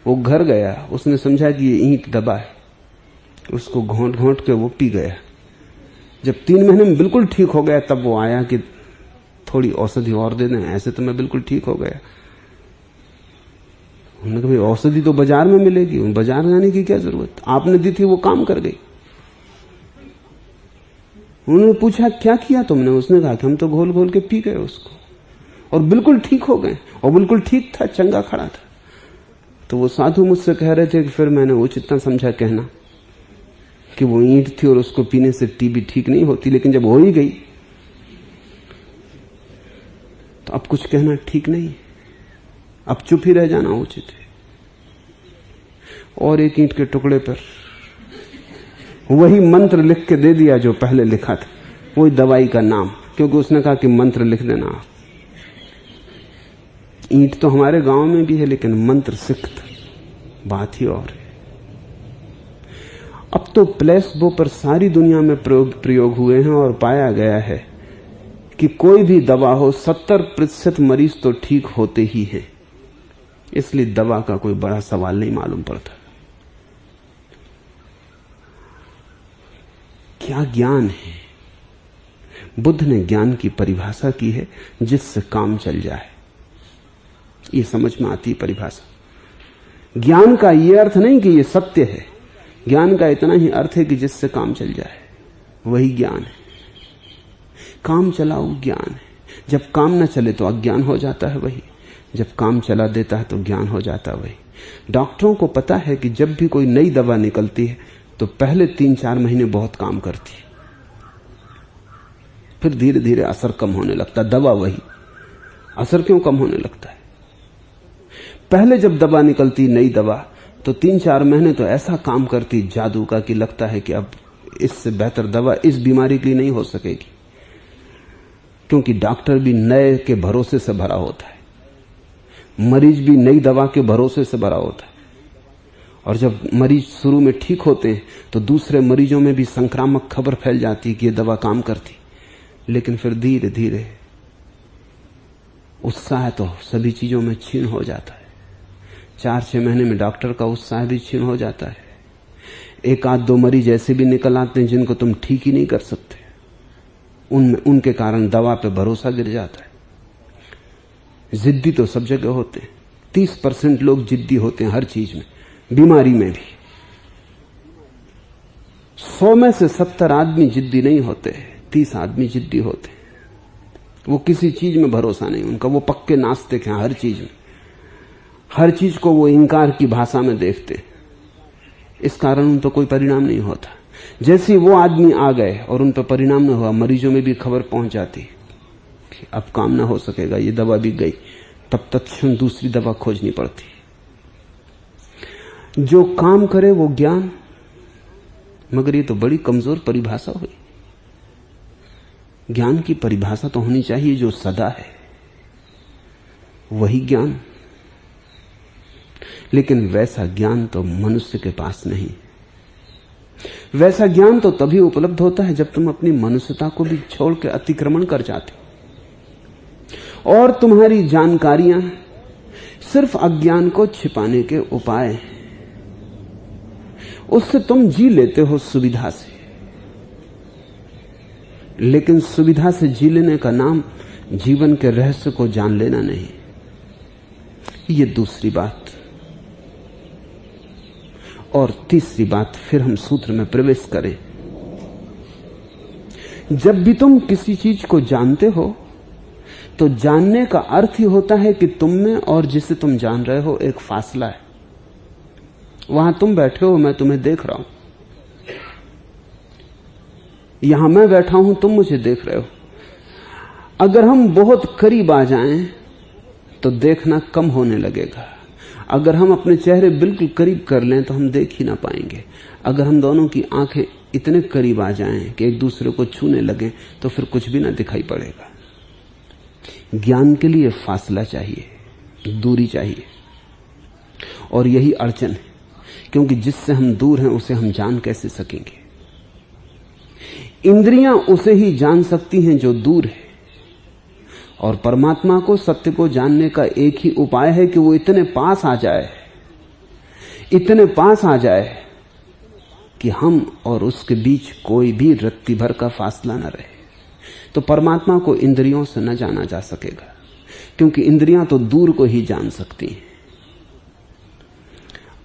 वो घर गया, उसने समझा कि ये ईंट दवा है, उसको घोंट घोंट के वो पी गया। जब 3 महीने में बिल्कुल ठीक हो गया तब वो आया कि थोड़ी औषधि और दे दें, ऐसे तो मैं बिल्कुल ठीक हो गया। उन्होंने कहा भाई औषधि तो बाजार में मिलेगी, बाजार जाने की क्या जरूरत, आपने दी थी वो काम कर गई। उन्होंने पूछा क्या किया तुमने, उसने कहा कि हम तो घोल घोल के पी गए उसको और बिल्कुल ठीक हो गए, और बिल्कुल ठीक था, चंगा खड़ा था। तो वो साधु मुझसे कह रहे थे कि फिर मैंने उचित समझा कहना कि वो ईंट थी और उसको पीने से टीबी ठीक नहीं होती, लेकिन जब हो ही गई तो अब कुछ कहना ठीक नहीं, अब चुप ही रह जाना उचित है। और एक ईंट के टुकड़े पर वही मंत्र लिख के दे दिया जो पहले लिखा था, वही दवाई का नाम, क्योंकि उसने कहा कि मंत्र लिख देना। ईंट तो हमारे गांव में भी है, लेकिन मंत्र सिक्त बात ही और है। अब तो प्लेसबो पर सारी दुनिया में प्रयोग हुए हैं और पाया गया है कि कोई भी दवा हो 70% मरीज तो ठीक होते ही हैं, इसलिए दवा का कोई बड़ा सवाल नहीं मालूम पड़ता। क्या ज्ञान है? बुद्ध ने ज्ञान की परिभाषा की है जिससे काम चल जाए। ये समझ में आती परिभाषा। ज्ञान का यह अर्थ नहीं कि यह सत्य है, ज्ञान का इतना ही अर्थ है कि जिससे काम चल जाए, वही ज्ञान है। काम चलाओ ज्ञान है। जब काम न चले तो अज्ञान हो जाता है वही, जब काम चला देता है तो ज्ञान हो जाता है वही। डॉक्टरों को पता है कि जब भी कोई नई दवा निकलती है तो पहले 3-4 महीने बहुत काम करती है, फिर धीरे धीरे असर कम होने लगता है। दवा वही, असर क्यों कम होने लगता है? पहले जब दवा निकलती नई दवा तो 3-4 महीने तो ऐसा काम करती जादू का कि लगता है कि अब इससे बेहतर दवा इस बीमारी के लिए नहीं हो सकेगी, क्योंकि डॉक्टर भी नए के भरोसे से भरा होता है, मरीज भी नई दवा के भरोसे से भरा होता है। और जब मरीज शुरू में ठीक होते हैं तो दूसरे मरीजों में भी संक्रामक खबर फैल जाती कि ये दवा काम करती, लेकिन फिर धीरे धीरे उत्साह तो सभी चीजों में क्षीण हो जाता है। 4-6 महीने में डॉक्टर का उत्साह भी क्षीण हो जाता है। 1-2 मरीज ऐसे भी निकल आते हैं जिनको तुम ठीक ही नहीं कर सकते, उनके कारण दवा पे भरोसा गिर जाता है। जिद्दी तो सब जगह होते हैं, 30% लोग जिद्दी होते हैं हर चीज में, बीमारी में भी। 100 में से 70 आदमी जिद्दी नहीं होते, 30 आदमी जिद्दी होते हैं। वो किसी चीज में भरोसा नहीं उनका, वो पक्के नास्तिक हैं हर चीज में, हर चीज को वो इंकार की भाषा में देखते, इस कारण उन पर कोई परिणाम नहीं होता। जैसे वो आदमी आ गए और उन पर परिणाम न हुआ, मरीजों में भी खबर पहुंच जाती कि अब काम ना हो सकेगा, ये दवा भी गई, तब तत्क्षण दूसरी दवा खोजनी पड़ती। जो काम करे वो ज्ञान, मगर ये तो बड़ी कमजोर परिभाषा हुई। ज्ञान की परिभाषा तो होनी चाहिए जो सदा है, वही ज्ञान। लेकिन वैसा ज्ञान तो मनुष्य के पास नहीं। वैसा ज्ञान तो तभी उपलब्ध होता है जब तुम अपनी मनुष्यता को भी छोड़ के अतिक्रमण कर जाते और तुम्हारी जानकारियां सिर्फ अज्ञान को छिपाने के उपाय हैं। उससे तुम जी लेते हो सुविधा से, लेकिन सुविधा से जी लेने का नाम जीवन के रहस्य को जान लेना नहीं। ये दूसरी बात। और तीसरी बात, फिर हम सूत्र में प्रवेश करें। जब भी तुम किसी चीज को जानते हो तो जानने का अर्थ ही होता है कि तुम में और जिसे तुम जान रहे हो एक फासला है। वहां तुम बैठे हो, मैं तुम्हें देख रहा हूं, यहां मैं बैठा हूं, तुम मुझे देख रहे हो। अगर हम बहुत करीब आ जाएं तो देखना कम होने लगेगा। अगर हम अपने चेहरे बिल्कुल करीब कर लें तो हम देख ही ना पाएंगे। अगर हम दोनों की आंखें इतने करीब आ जाएं कि एक दूसरे को छूने लगें तो फिर कुछ भी ना दिखाई पड़ेगा। ज्ञान के लिए फासला चाहिए, दूरी चाहिए। और यही अड़चन है, क्योंकि जिससे हम दूर हैं उसे हम जान कैसे सकेंगे। इंद्रियां उसे ही जान सकती हैं जो दूर है, और परमात्मा को, सत्य को जानने का एक ही उपाय है कि वो इतने पास आ जाए, इतने पास आ जाए कि हम और उसके बीच कोई भी रत्ती भर का फासला न रहे। तो परमात्मा को इंद्रियों से न जाना जा सकेगा, क्योंकि इंद्रियां तो दूर को ही जान सकती हैं।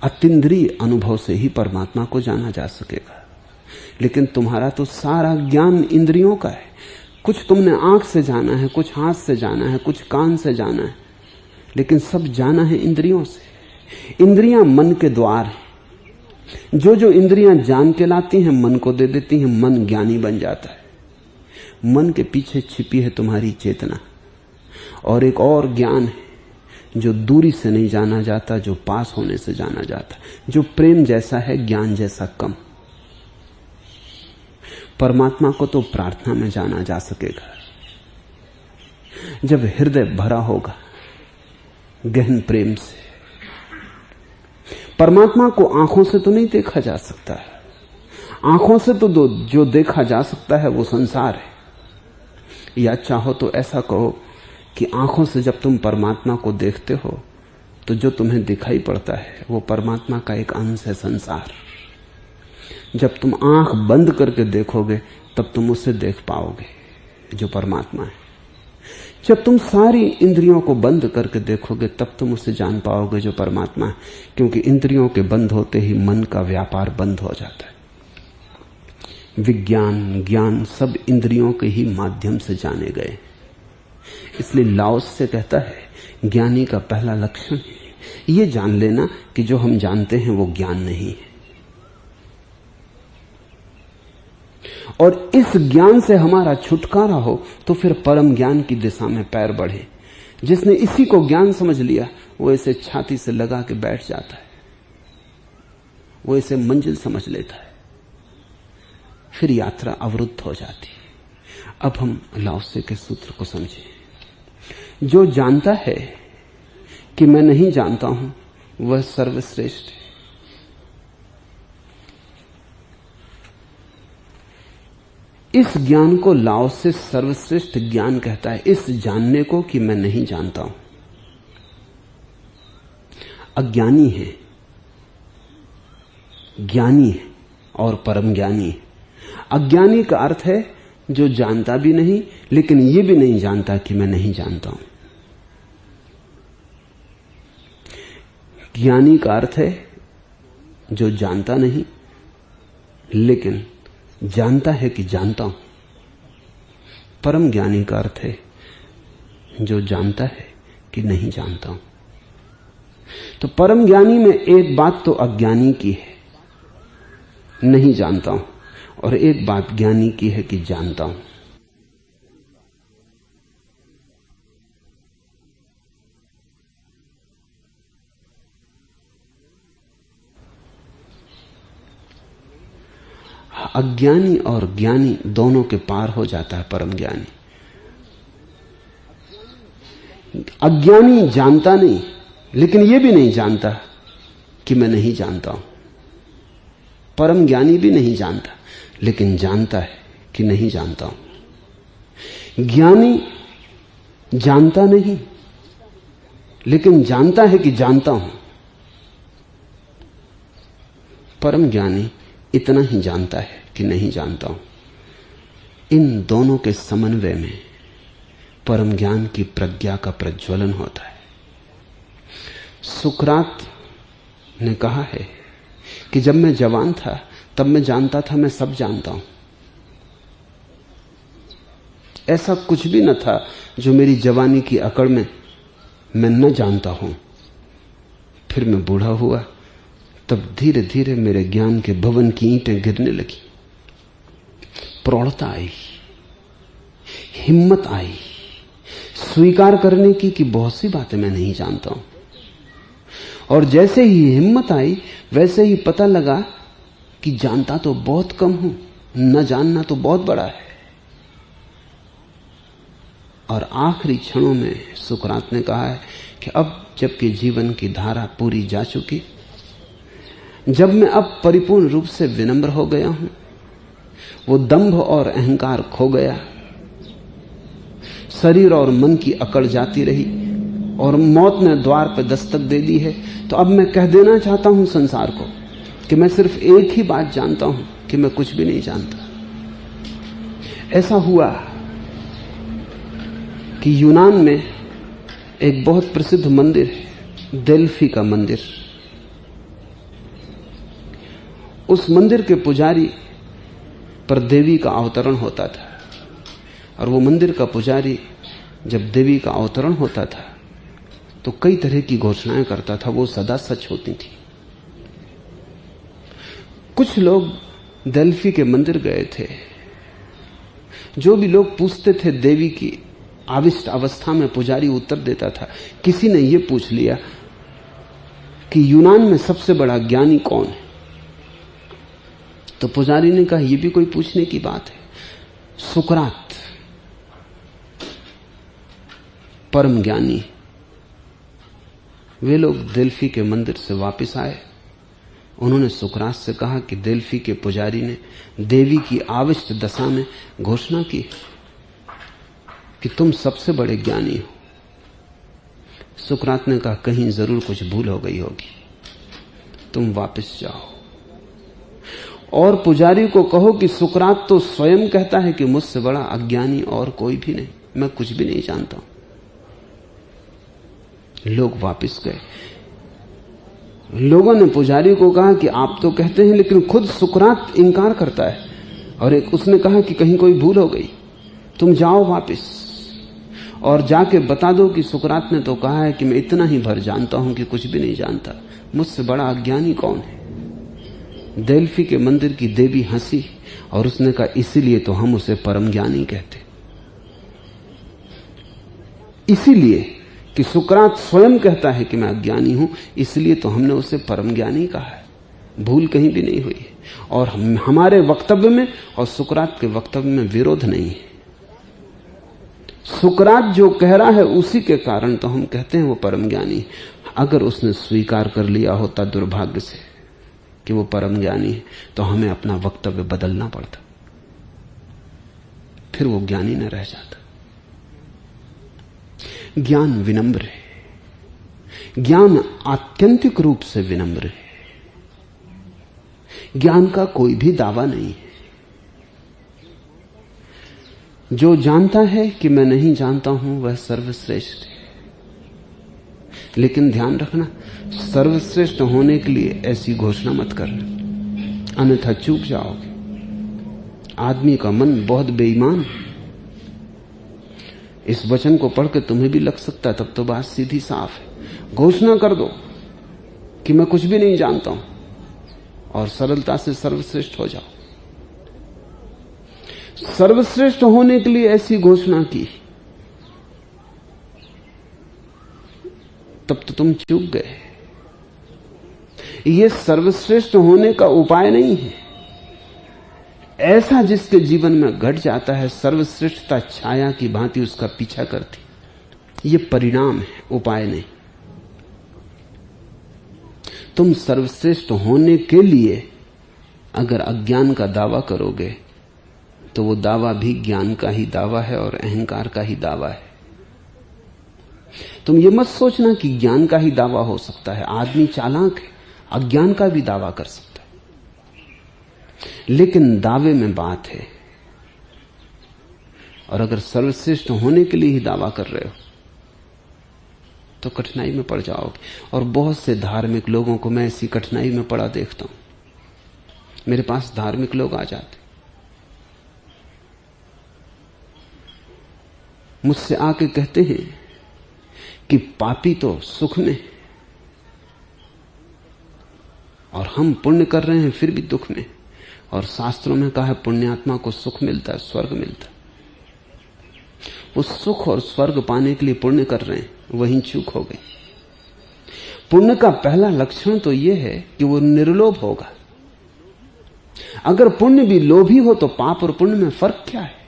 अतीन्द्रिय अनुभव से ही परमात्मा को जाना जा सकेगा। लेकिन तुम्हारा तो सारा ज्ञान इंद्रियों का है। कुछ तुमने आंख से जाना है, कुछ हाथ से जाना है, कुछ कान से जाना है, लेकिन सब जाना है इंद्रियों से। इंद्रियां मन के द्वार हैं। जो जो इंद्रियां जान के लाती हैं मन को दे देती हैं, मन ज्ञानी बन जाता है। मन के पीछे छिपी है तुम्हारी चेतना। और एक और ज्ञान है जो दूरी से नहीं जाना जाता, जो पास होने से जाना जाता, जो प्रेम जैसा है, ज्ञान जैसा कम। परमात्मा को तो प्रार्थना में जाना जा सकेगा, जब हृदय भरा होगा गहन प्रेम से। परमात्मा को आंखों से तो नहीं देखा जा सकता है। आंखों से तो जो देखा जा सकता है वो संसार है। या चाहो तो ऐसा कहो कि आंखों से जब तुम परमात्मा को देखते हो तो जो तुम्हें दिखाई पड़ता है वो परमात्मा का एक अंश है, संसार। जब तुम आंख बंद करके देखोगे तब तुम उसे देख पाओगे जो परमात्मा है। जब तुम सारी इंद्रियों को बंद करके देखोगे तब तुम उसे जान पाओगे जो परमात्मा है, क्योंकि इंद्रियों के बंद होते ही मन का व्यापार बंद हो जाता है। विज्ञान, ज्ञान सब इंद्रियों के ही माध्यम से जाने गए। इसलिए लाओस से कहता है ज्ञानी का पहला लक्षण है ये जान लेना कि जो हम जानते हैं वो ज्ञान नहीं है। और इस ज्ञान से हमारा छुटकारा हो तो फिर परम ज्ञान की दिशा में पैर बढ़े। जिसने इसी को ज्ञान समझ लिया वो इसे छाती से लगा के बैठ जाता है, वो इसे मंजिल समझ लेता है, फिर यात्रा अवरुद्ध हो जाती है। अब हम लाओसे के सूत्र को समझें। जो जानता है कि मैं नहीं जानता हूं वह सर्वश्रेष्ठ है। इस ज्ञान को लाओसे सर्वश्रेष्ठ ज्ञान कहता है, इस जानने को कि मैं नहीं जानता हूं। अज्ञानी है, ज्ञानी है और परम ज्ञानी है। अज्ञानी का अर्थ है जो जानता भी नहीं लेकिन ये भी नहीं जानता कि मैं नहीं जानता हूं। ज्ञानी का अर्थ है जो जानता नहीं लेकिन जानता है कि जानता हूं। परम ज्ञानी का अर्थ है जो जानता है कि नहीं जानता हूं। तो परम ज्ञानी में एक बात तो अज्ञानी की है, नहीं जानता हूं, और एक बात ज्ञानी की है कि जानता हूं। अज्ञानी और ज्ञानी दोनों के पार हो जाता है परम ज्ञानी। अज्ञानी जानता नहीं लेकिन यह भी नहीं जानता कि मैं नहीं जानता हूं। परम ज्ञानी भी नहीं जानता लेकिन जानता है कि नहीं जानता हूं। ज्ञानी जानता नहीं लेकिन जानता है कि जानता हूं। परम ज्ञानी इतना ही जानता है कि नहीं जानता हूं। इन दोनों के समन्वय में परम ज्ञान की प्रज्ञा का प्रज्वलन होता है। सुकरात ने कहा है कि जब मैं जवान था तब मैं जानता था मैं सब जानता हूं। ऐसा कुछ भी न था जो मेरी जवानी की अकड़ में मैं न जानता हूं। फिर मैं बूढ़ा हुआ तब धीरे धीरे मेरे ज्ञान के भवन की ईंटें गिरने लगी। प्रौढ़ता आई, हिम्मत आई स्वीकार करने की कि बहुत सी बातें मैं नहीं जानता हूं। और जैसे ही हिम्मत आई वैसे ही पता लगा कि जानता तो बहुत कम हूं, न जानना तो बहुत बड़ा है। और आखिरी क्षणों में सुकरात ने कहा है कि अब जबकि जीवन की धारा पूरी जा चुकी, जब मैं अब परिपूर्ण रूप से विनम्र हो गया हूं, वो दंभ और अहंकार खो गया, शरीर और मन की अकड़ जाती रही और मौत ने द्वार पर दस्तक दे दी है, तो अब मैं कह देना चाहता हूं संसार को कि मैं सिर्फ एक ही बात जानता हूं कि मैं कुछ भी नहीं जानता। ऐसा हुआ कि यूनान में एक बहुत प्रसिद्ध मंदिर है, डेल्फी का मंदिर। उस मंदिर के पुजारी पर देवी का अवतरण होता था, और वो मंदिर का पुजारी जब देवी का अवतरण होता था तो कई तरह की घोषणाएं करता था, वो सदा सच होती थी। कुछ लोग डेल्फी के मंदिर गए थे, जो भी लोग पूछते थे देवी की आविष्ट अवस्था में पुजारी उत्तर देता था। किसी ने यह पूछ लिया कि यूनान में सबसे बड़ा ज्ञानी कौन है, तो पुजारी ने कहा यह भी कोई पूछने की बात है, सुकरात परम ज्ञानी। वे लोग डेल्फी के मंदिर से वापस आए, उन्होंने सुकरात से कहा कि डेल्फी के पुजारी ने देवी की आविष्ट दशा में घोषणा की कि तुम सबसे बड़े ज्ञानी हो। सुकरात ने कहा कहीं जरूर कुछ भूल हो गई होगी, तुम वापस जाओ और पुजारी को कहो कि सुकरात तो स्वयं कहता है कि मुझसे बड़ा अज्ञानी और कोई भी नहीं, मैं कुछ भी नहीं जानता हूं। लोग वापस गए। लोगों ने पुजारी को कहा कि आप तो कहते हैं, लेकिन खुद सुकरात इंकार करता है, और एक उसने कहा कि कहीं कोई भूल हो गई, तुम जाओ वापस और जाके बता दो कि सुकरात ने तो कहा है कि मैं इतना ही भर जानता हूं कि कुछ भी नहीं जानता, मुझसे बड़ा अज्ञानी कौन है। डेल्फी के मंदिर की देवी हंसी और उसने कहा इसीलिए तो हम उसे परम ज्ञानी कहते, इसीलिए कि सुकरात स्वयं कहता है कि मैं अज्ञानी हूं, इसलिए तो हमने उसे परम ज्ञानी कहा है। भूल कहीं भी नहीं हुई है, और हमारे वक्तव्य में और सुकरात के वक्तव्य में विरोध नहीं है। सुकरात जो कह रहा है उसी के कारण तो हम कहते हैं वो परम ज्ञानी। अगर उसने स्वीकार कर लिया होता दुर्भाग्य से कि वो परम ज्ञानी है, तो हमें अपना वक्तव्य बदलना पड़ता, फिर वो ज्ञानी न रह जाता। ज्ञान विनम्र है, ज्ञान आत्यंतिक रूप से विनम्र है। ज्ञान का कोई भी दावा नहीं है। जो जानता है कि मैं नहीं जानता हूं वह सर्वश्रेष्ठ है, लेकिन ध्यान रखना, सर्वश्रेष्ठ होने के लिए ऐसी घोषणा मत करना, अन्यथा चूक जाओगे। आदमी का मन बहुत बेईमान है। इस वचन को पढ़ के तुम्हें भी लग सकता है तब तो बात सीधी साफ है। घोषणा कर दो कि मैं कुछ भी नहीं जानता हूं और सरलता से सर्वश्रेष्ठ हो जाओ। सर्वश्रेष्ठ होने के लिए ऐसी घोषणा की तब तो तुम चूक गए। यह सर्वश्रेष्ठ होने का उपाय नहीं है। ऐसा जिसके जीवन में घट जाता है, सर्वश्रेष्ठता छाया की भांति उसका पीछा करती। यह परिणाम है, उपाय नहीं। तुम सर्वश्रेष्ठ होने के लिए अगर अज्ञान का दावा करोगे तो वो दावा भी ज्ञान का ही दावा है और अहंकार का ही दावा है। तुम ये मत सोचना कि ज्ञान का ही दावा हो सकता है। आदमी चालाक है, अज्ञान का भी दावा कर सकता है, लेकिन दावे में बात है। और अगर सर्वश्रेष्ठ होने के लिए ही दावा कर रहे हो तो कठिनाई में पड़ जाओगे। और बहुत से धार्मिक लोगों को मैं ऐसी कठिनाई में पड़ा देखता हूं। मेरे पास धार्मिक लोग आ जाते, मुझसे आके कहते हैं कि पापी तो सुख में और हम पुण्य कर रहे हैं फिर भी दुख में, और शास्त्रों में कहा है पुण्यात्मा को सुख मिलता है, स्वर्ग मिलता है। वो सुख और स्वर्ग पाने के लिए पुण्य कर रहे हैं, वहीं चूक हो गई। पुण्य का पहला लक्षण तो यह है कि वो निर्लोभ होगा। अगर पुण्य भी लोभी हो तो पाप और पुण्य में फर्क क्या है?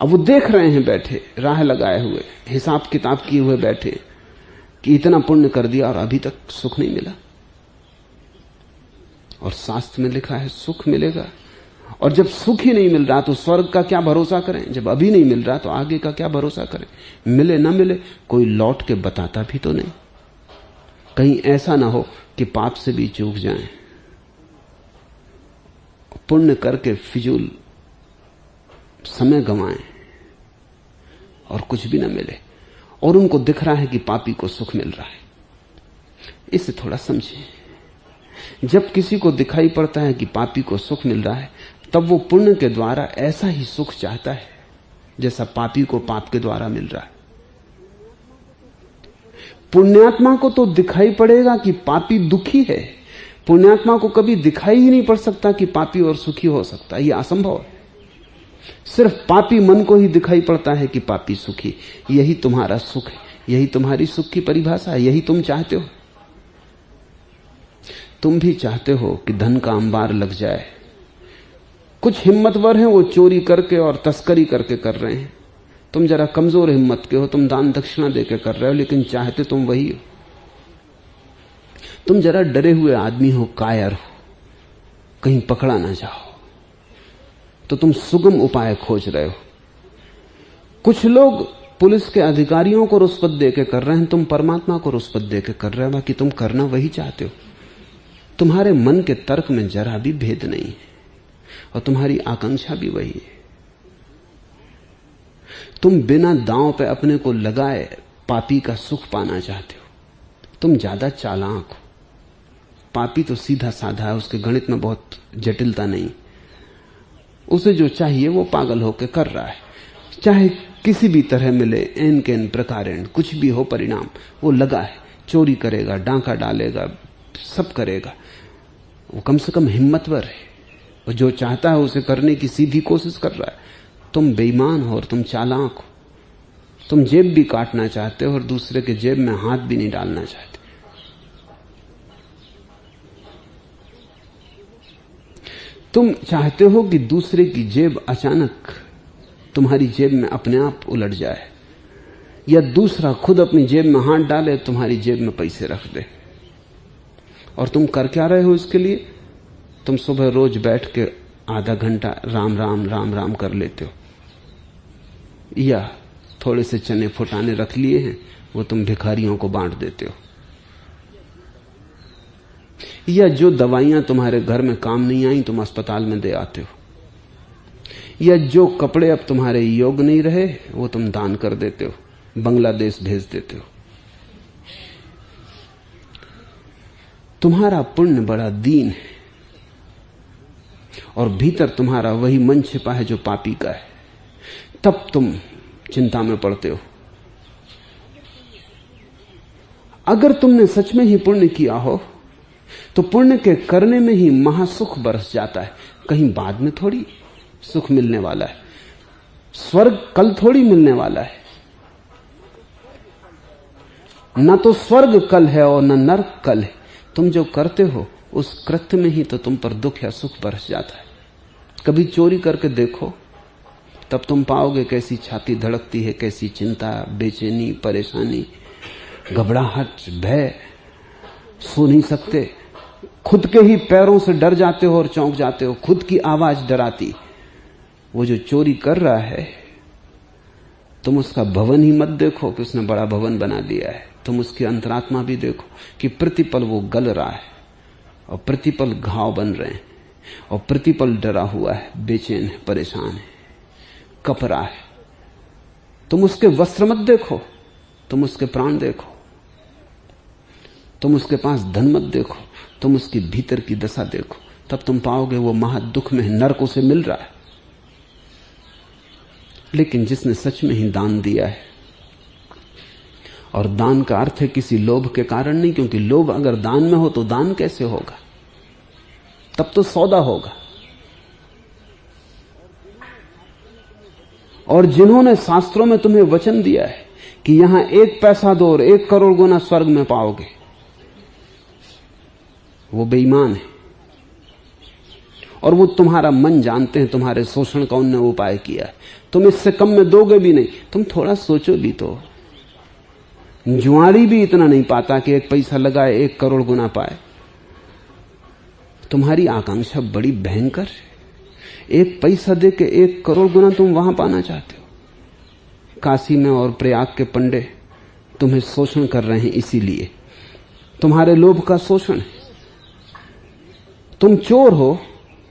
अब वो देख रहे हैं बैठे, राह लगाए हुए, हिसाब किताब किए हुए बैठे कि इतना पुण्य कर दिया और अभी तक सुख नहीं मिला। और शास्त्र में लिखा है सुख मिलेगा। और जब सुख ही नहीं मिल रहा तो स्वर्ग का क्या भरोसा करें? जब अभी नहीं मिल रहा तो आगे का क्या भरोसा करें? मिले ना मिले, कोई लौट के बताता भी तो नहीं। कहीं ऐसा ना हो कि पाप से भी चूक जाएं, पुण्य करके फिजूल समय गंवाएं और कुछ भी ना मिले, और उनको दिख रहा है कि पापी को सुख मिल रहा है। इसे थोड़ा समझें। जब किसी को दिखाई पड़ता है कि पापी को सुख मिल रहा है, तब वो पुण्य के द्वारा ऐसा ही सुख चाहता है जैसा पापी को पाप के द्वारा मिल रहा है। पुण्यात्मा को तो दिखाई पड़ेगा कि पापी दुखी है। पुण्यात्मा को कभी दिखाई ही नहीं पड़ सकता कि पापी और सुखी हो सकता है, यह असंभव है। सिर्फ पापी मन को ही दिखाई पड़ता है कि पापी सुखी। यही तुम्हारा सुख है, यही तुम्हारी सुख की परिभाषा है, यही तुम चाहते हो। तुम भी चाहते हो कि धन का अंबार लग जाए। कुछ हिम्मतवर हैं, वो चोरी करके और तस्करी करके कर रहे हैं। तुम जरा कमजोर हिम्मत के हो, तुम दान दक्षिणा देके कर रहे हो, लेकिन चाहते तुम वही हो। तुम जरा डरे हुए आदमी हो, कायर हो, कहीं पकड़ा ना जाओ, तो तुम सुगम उपाय खोज रहे हो। कुछ लोग पुलिस के अधिकारियों को रुष्वत देके कर रहे हैं, तुम परमात्मा को रुष्वत देके कर रहे हो, बाकी तुम करना वही चाहते हो। तुम्हारे मन के तर्क में जरा भी भेद नहीं है और तुम्हारी आकांक्षा भी वही है। तुम बिना दांव पे अपने को लगाए पापी का सुख पाना चाहते हो। तुम ज्यादा चालाक हो। पापी तो सीधा साधा है, उसके गणित में बहुत जटिलता नहीं। उसे जो चाहिए वो पागल होकर कर रहा है, चाहे किसी भी तरह मिले, एन के एन प्रकारेण कुछ भी हो परिणाम, वो लगा है। चोरी करेगा, डांका डालेगा, सब करेगा। वो कम से कम हिम्मतवर है, वो जो चाहता है उसे करने की सीधी कोशिश कर रहा है। तुम बेईमान हो और तुम चालाक हो। तुम जेब भी काटना चाहते हो और दूसरे के जेब में हाथ भी नहीं डालना चाहते। तुम चाहते हो कि दूसरे की जेब अचानक तुम्हारी जेब में अपने आप उलट जाए, या दूसरा खुद अपनी जेब में हाथ डाले, तुम्हारी जेब में पैसे रख दे। और तुम कर क्या रहे हो इसके लिए? तुम सुबह रोज बैठ के आधा घंटा राम राम राम राम कर लेते हो, या थोड़े से चने फुटाने रख लिए हैं, वो तुम भिखारियों को बांट देते हो, या जो दवाइयां तुम्हारे घर में काम नहीं आई तुम अस्पताल में दे आते हो, या जो कपड़े अब तुम्हारे योग नहीं रहे वो तुम दान कर देते हो, बांग्लादेश भेज देते हो। तुम्हारा पुण्य बड़ा दीन है और भीतर तुम्हारा वही मन छिपा है जो पापी का है। तब तुम चिंता में पड़ते हो। अगर तुमने सच में ही पुण्य किया हो तो पुण्य के करने में ही महासुख बरस जाता है। कहीं बाद में थोड़ी सुख मिलने वाला है। स्वर्ग कल थोड़ी मिलने वाला है। न तो स्वर्ग कल है और न नरक कल है। तुम जो करते हो उस कृत्य में ही तो तुम पर दुख या सुख बरस जाता है। कभी चोरी करके देखो, तब तुम पाओगे कैसी छाती धड़कती है, कैसी चिंता, बेचैनी, परेशानी, घबराहट, भय। सो नहीं सकते, खुद के ही पैरों से डर जाते हो और चौंक जाते हो। खुद की आवाज डराती। वो जो चोरी कर रहा है, तुम उसका भवन ही मत देखो कि उसने बड़ा भवन बना दिया है। तुम उसकी अंतरात्मा भी देखो कि प्रतिपल वो गल रहा है और प्रतिपल घाव बन रहे हैं और प्रतिपल डरा हुआ है, बेचैन है, परेशान है, कप रहा है। तुम उसके वस्त्र मत देखो, तुम उसके प्राण देखो। तुम उसके पास धन मत देखो, तुम उसकी भीतर की दशा देखो। तब तुम पाओगे वो महा दुख में, नरक उसे मिल रहा है। लेकिन जिसने सच में ही दान दिया है, और दान का अर्थ है किसी लोभ के कारण नहीं, क्योंकि लोभ अगर दान में हो तो दान कैसे होगा? तब तो सौदा होगा। और जिन्होंने शास्त्रों में तुम्हें वचन दिया है कि यहां 1 पैसा दो और 1 करोड़ गुना स्वर्ग में पाओगे, वो बेईमान है। और वो तुम्हारा मन जानते हैं, तुम्हारे शोषण का उनने उपाय किया है। तुम इससे कम में दोगे भी नहीं। तुम थोड़ा सोचो भी तो, जुआरी भी इतना नहीं पाता कि 1 पैसा लगाए 1 करोड़ गुना पाए। तुम्हारी आकांक्षा बड़ी भयंकर है। 1 पैसा दे के 1 करोड़ गुना तुम वहां पाना चाहते हो। काशी में और प्रयाग के पंडे तुम्हें शोषण कर रहे हैं, इसीलिए तुम्हारे लोभ का शोषण है। तुम चोर हो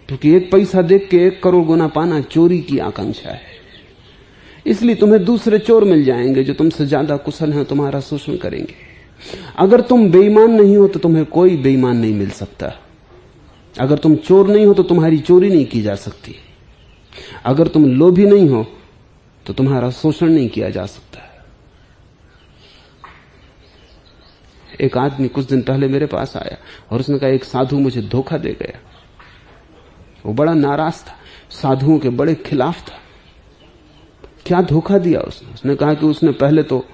क्योंकि 1 पैसा देख के 1 करोड़ गुना पाना चोरी की आकांक्षा है। इसलिए तुम्हें दूसरे चोर मिल जाएंगे जो तुमसे ज्यादा कुशल हैं, तुम्हारा शोषण करेंगे। अगर तुम बेईमान नहीं हो तो तुम्हें कोई बेईमान नहीं मिल सकता। अगर तुम चोर नहीं हो तो तुम्हारी चोरी नहीं की जा सकती। अगर तुम लोभी नहीं हो तो तुम्हारा शोषण नहीं किया जा सकता। एक आदमी कुछ दिन पहले मेरे पास आया और उसने कहा, एक साधु मुझे धोखा दे गया। वो बड़ा नाराज था, साधुओं के बड़े खिलाफ था। क्या धोखा दिया उसने? उसने कहा कि उसने पहले तो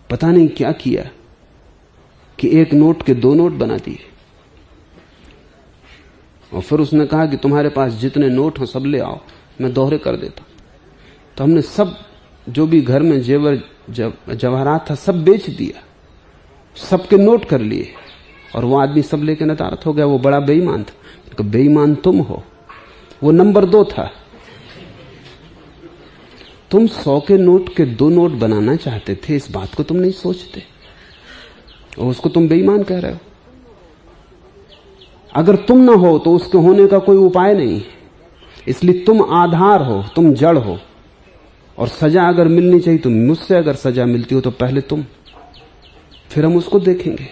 पता नहीं क्या किया कि 1 नोट के 2 नोट बना दिए, और फिर उसने कहा कि तुम्हारे पास जितने नोट हो सब ले आओ, मैं दोहरे कर देता। तो हमने सब जो भी घर में जेवर जवाहरात था सब बेच दिया, सबके नोट कर लिए, और वो आदमी सब लेके नदारत हो गया। वो बड़ा बेईमान था। तो बेईमान तुम हो, वो नंबर 2 था। तुम 100 के नोट के 2 नोट बनाना चाहते थे, इस बात को तुम नहीं सोचते, और उसको तुम बेईमान कह रहे हो। अगर तुम ना हो तो उसके होने का कोई उपाय नहीं, इसलिए तुम आधार हो, तुम जड़ हो। और सजा अगर मिलनी चाहिए तो मुझसे अगर सजा मिलती हो तो पहले तुम, फिर हम उसको देखेंगे,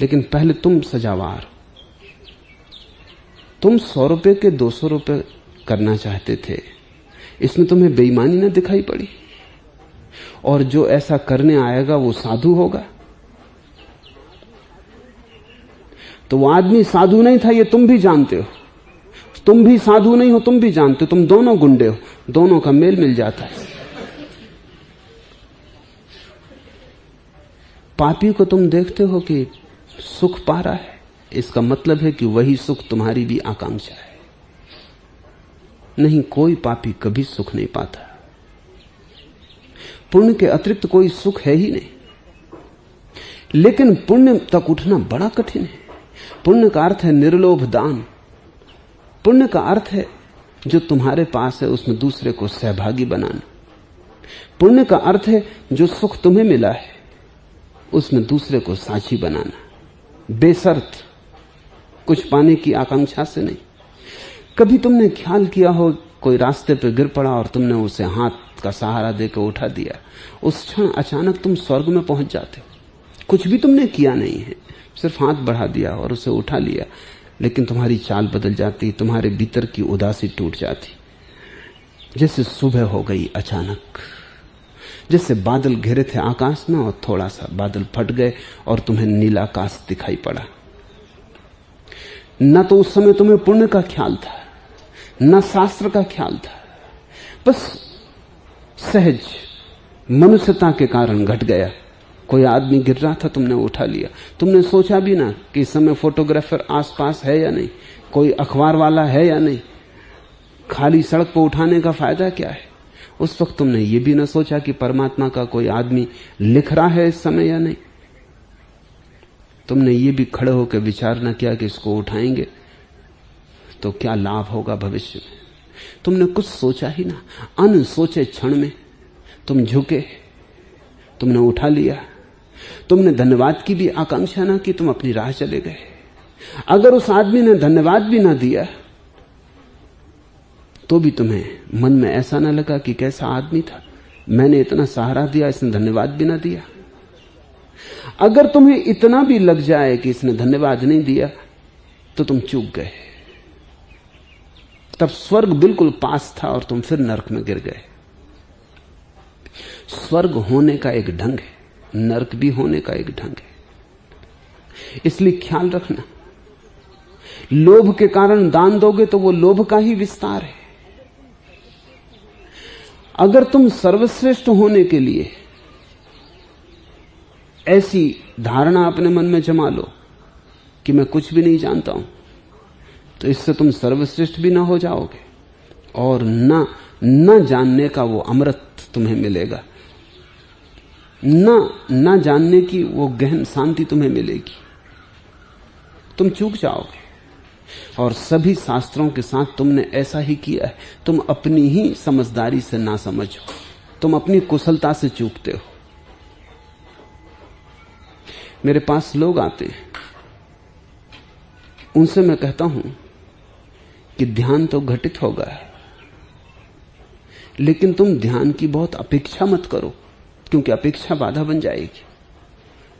लेकिन पहले तुम सजावार। तुम 100 रुपए के 200 रुपए करना चाहते थे, इसमें तुम्हें बेईमानी ना दिखाई पड़ी? और जो ऐसा करने आएगा वो साधु होगा? तो वो आदमी साधु नहीं था, ये तुम भी जानते हो। तुम भी साधु नहीं हो, तुम भी जानते हो। तुम दोनों गुंडे हो, दोनों का मेल मिल जाता है। पापी को तुम देखते हो कि सुख पा रहा है, इसका मतलब है कि वही सुख तुम्हारी भी आकांक्षा है। नहीं, कोई पापी कभी सुख नहीं पाता। पुण्य के अतिरिक्त कोई सुख है ही नहीं। लेकिन पुण्य तक उठना बड़ा कठिन है। पुण्य का अर्थ है निर्लोभ दान। पुण्य का अर्थ है जो तुम्हारे पास है उसमें दूसरे को सहभागी बनाना। पुण्य का अर्थ है जो सुख तुम्हें मिला है उसमें दूसरे को साझी बनाना, बेशर्त, कुछ पाने की आकांक्षा से नहीं। कभी तुमने ख्याल किया हो कोई रास्ते पे गिर पड़ा और तुमने उसे हाथ का सहारा देकर उठा दिया, उस क्षण अचानक तुम स्वर्ग में पहुंच जाते हो। कुछ भी तुमने किया नहीं है, सिर्फ हाथ बढ़ा दिया और उसे उठा लिया, लेकिन तुम्हारी चाल बदल जाती, तुम्हारे भीतर की उदासी टूट जाती। जैसे सुबह हो गई अचानक, जैसे बादल घिरे थे आकाश में और थोड़ा सा बादल फट गए और तुम्हें नीला आकाश दिखाई पड़ा। न तो उस समय तुम्हें पुण्य का ख्याल था, न शास्त्र का ख्याल था, बस सहज मनुष्यता के कारण घट गया। कोई आदमी गिर रहा था, तुमने उठा लिया। तुमने सोचा भी ना कि इस समय फोटोग्राफर आसपास है या नहीं, कोई अखबार वाला है या नहीं, खाली सड़क पर उठाने का फायदा क्या है। उस वक्त तुमने ये भी ना सोचा कि परमात्मा का कोई आदमी लिख रहा है इस समय या नहीं। तुमने ये भी खड़े होकर विचार न किया कि इसको उठाएंगे तो क्या लाभ होगा भविष्य में। तुमने कुछ सोचा ही ना। अनसोचे क्षण में तुम झुके, तुमने उठा लिया। तुमने धन्यवाद की भी आकांक्षा ना की, तुम अपनी राह चले गए। अगर उस आदमी ने धन्यवाद भी ना दिया तो भी तुम्हें मन में ऐसा ना लगा कि कैसा आदमी था, मैंने इतना सहारा दिया, इसने धन्यवाद भी ना दिया। अगर तुम्हें इतना भी लग जाए कि इसने धन्यवाद नहीं दिया तो तुम चूक गए। तब स्वर्ग बिल्कुल पास था और तुम फिर नरक में गिर गए। स्वर्ग होने का एक ढंग है, नरक भी होने का एक ढंग है। इसलिए ख्याल रखना, लोभ के कारण दान दोगे तो वो लोभ का ही विस्तार है। अगर तुम सर्वश्रेष्ठ होने के लिए ऐसी धारणा अपने मन में जमा लो कि मैं कुछ भी नहीं जानता हूं, तो तो इससे तुम सर्वश्रेष्ठ भी ना हो जाओगे और न जानने का वो अमृत तुम्हें मिलेगा, न जानने की वो गहन शांति तुम्हें मिलेगी। तुम चूक जाओगे। और सभी शास्त्रों के साथ तुमने ऐसा ही किया है। तुम अपनी ही समझदारी से ना समझो, तुम अपनी कुशलता से चूकते हो। मेरे पास लोग आते हैं, उनसे मैं कहता हूं कि ध्यान तो घटित होगा, लेकिन तुम ध्यान की बहुत अपेक्षा मत करो, क्योंकि अपेक्षा बाधा बन जाएगी।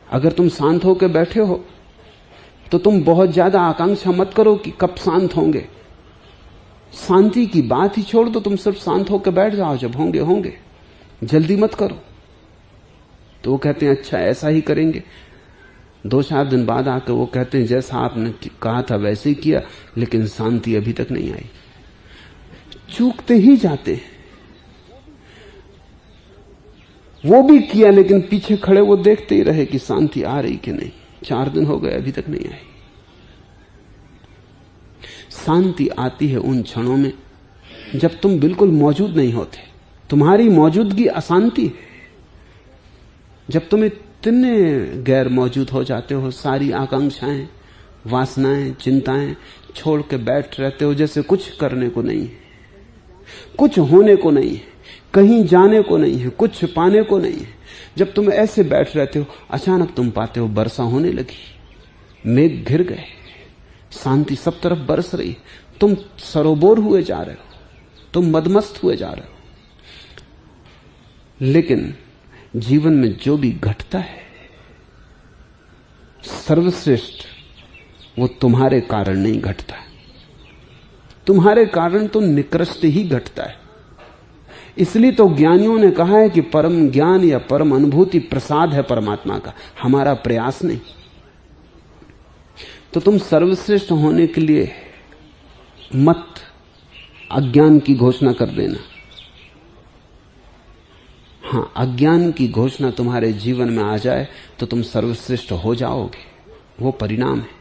अगर तुम शांत होकर बैठे हो तो तुम बहुत ज्यादा आकांक्षा मत करो कि कब शांत होंगे। शांति की बात ही छोड़ दो, तुम सिर्फ शांत होकर बैठ जाओ, जब होंगे होंगे, जल्दी मत करो। तो वो कहते हैं अच्छा ऐसा ही करेंगे। 2-4 दिन बाद आकर वो कहते हैं जैसा आपने कहा था वैसे ही किया, लेकिन शांति अभी तक नहीं आई। चूकते ही जाते हैं। वो भी किया, लेकिन पीछे खड़े वो देखते ही रहे कि शांति आ रही कि नहीं। 4 दिन हो गए अभी तक नहीं आई। शांति आती है उन क्षणों में जब तुम बिल्कुल मौजूद नहीं होते। तुम्हारी मौजूदगी अशांति है। जब तुम इतने गैर मौजूद हो जाते हो, सारी आकांक्षाएं, वासनाएं, चिंताएं छोड़ के बैठ रहते हो, जैसे कुछ करने को नहीं है, कुछ होने को नहीं है, कहीं जाने को नहीं है, कुछ पाने को नहीं है। जब तुम ऐसे बैठ रहते हो, अचानक तुम पाते हो वर्षा होने लगी, मेघ घिर गए, शांति सब तरफ बरस रही। तुम सरोबोर हुए जा रहे हो, तुम मदमस्त हुए जा रहे हो। लेकिन जीवन में जो भी घटता है सर्वश्रेष्ठ, वो तुम्हारे कारण नहीं घटता। तुम्हारे कारण तो निकृष्ट ही घटता है। इसलिए तो ज्ञानियों ने कहा है कि परम ज्ञान या परम अनुभूति प्रसाद है परमात्मा का, हमारा प्रयास नहीं। तो तुम सर्वश्रेष्ठ होने के लिए मत अज्ञान की घोषणा कर देना। हां, अज्ञान की घोषणा तुम्हारे जीवन में आ जाए तो तुम सर्वश्रेष्ठ हो जाओगे, वो परिणाम है।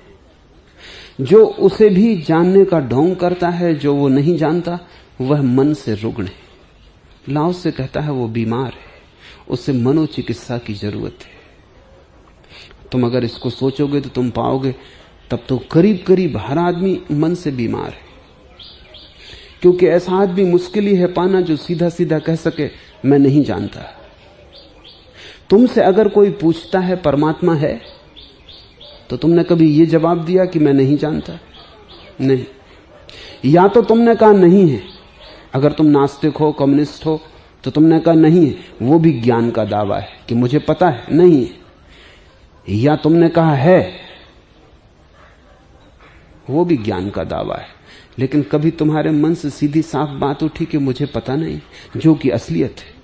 जो उसे भी जानने का ढोंग करता है, जो वो नहीं जानता, वह मन से रुग्ण है। लाओ से कहता है वो बीमार है, उसे मनोचिकित्सा की जरूरत है। तुम अगर इसको सोचोगे तो तुम पाओगे तब तो करीब करीब हर आदमी मन से बीमार है, क्योंकि ऐसा आदमी मुश्किल ही है पाना जो सीधा सीधा कह सके मैं नहीं जानता। तुमसे अगर कोई पूछता है परमात्मा है, तो तुमने कभी ये जवाब दिया कि मैं नहीं जानता? नहीं। या तो तुमने कहा नहीं है, अगर तुम नास्तिक हो, कम्युनिस्ट हो, तो तुमने कहा नहीं है, वो भी ज्ञान का दावा है कि मुझे पता है नहीं है। या तुमने कहा है, वो भी ज्ञान का दावा है, लेकिन कभी तुम्हारे मन से सीधी साफ बात उठी कि मुझे पता नहीं, जो कि असलियत है।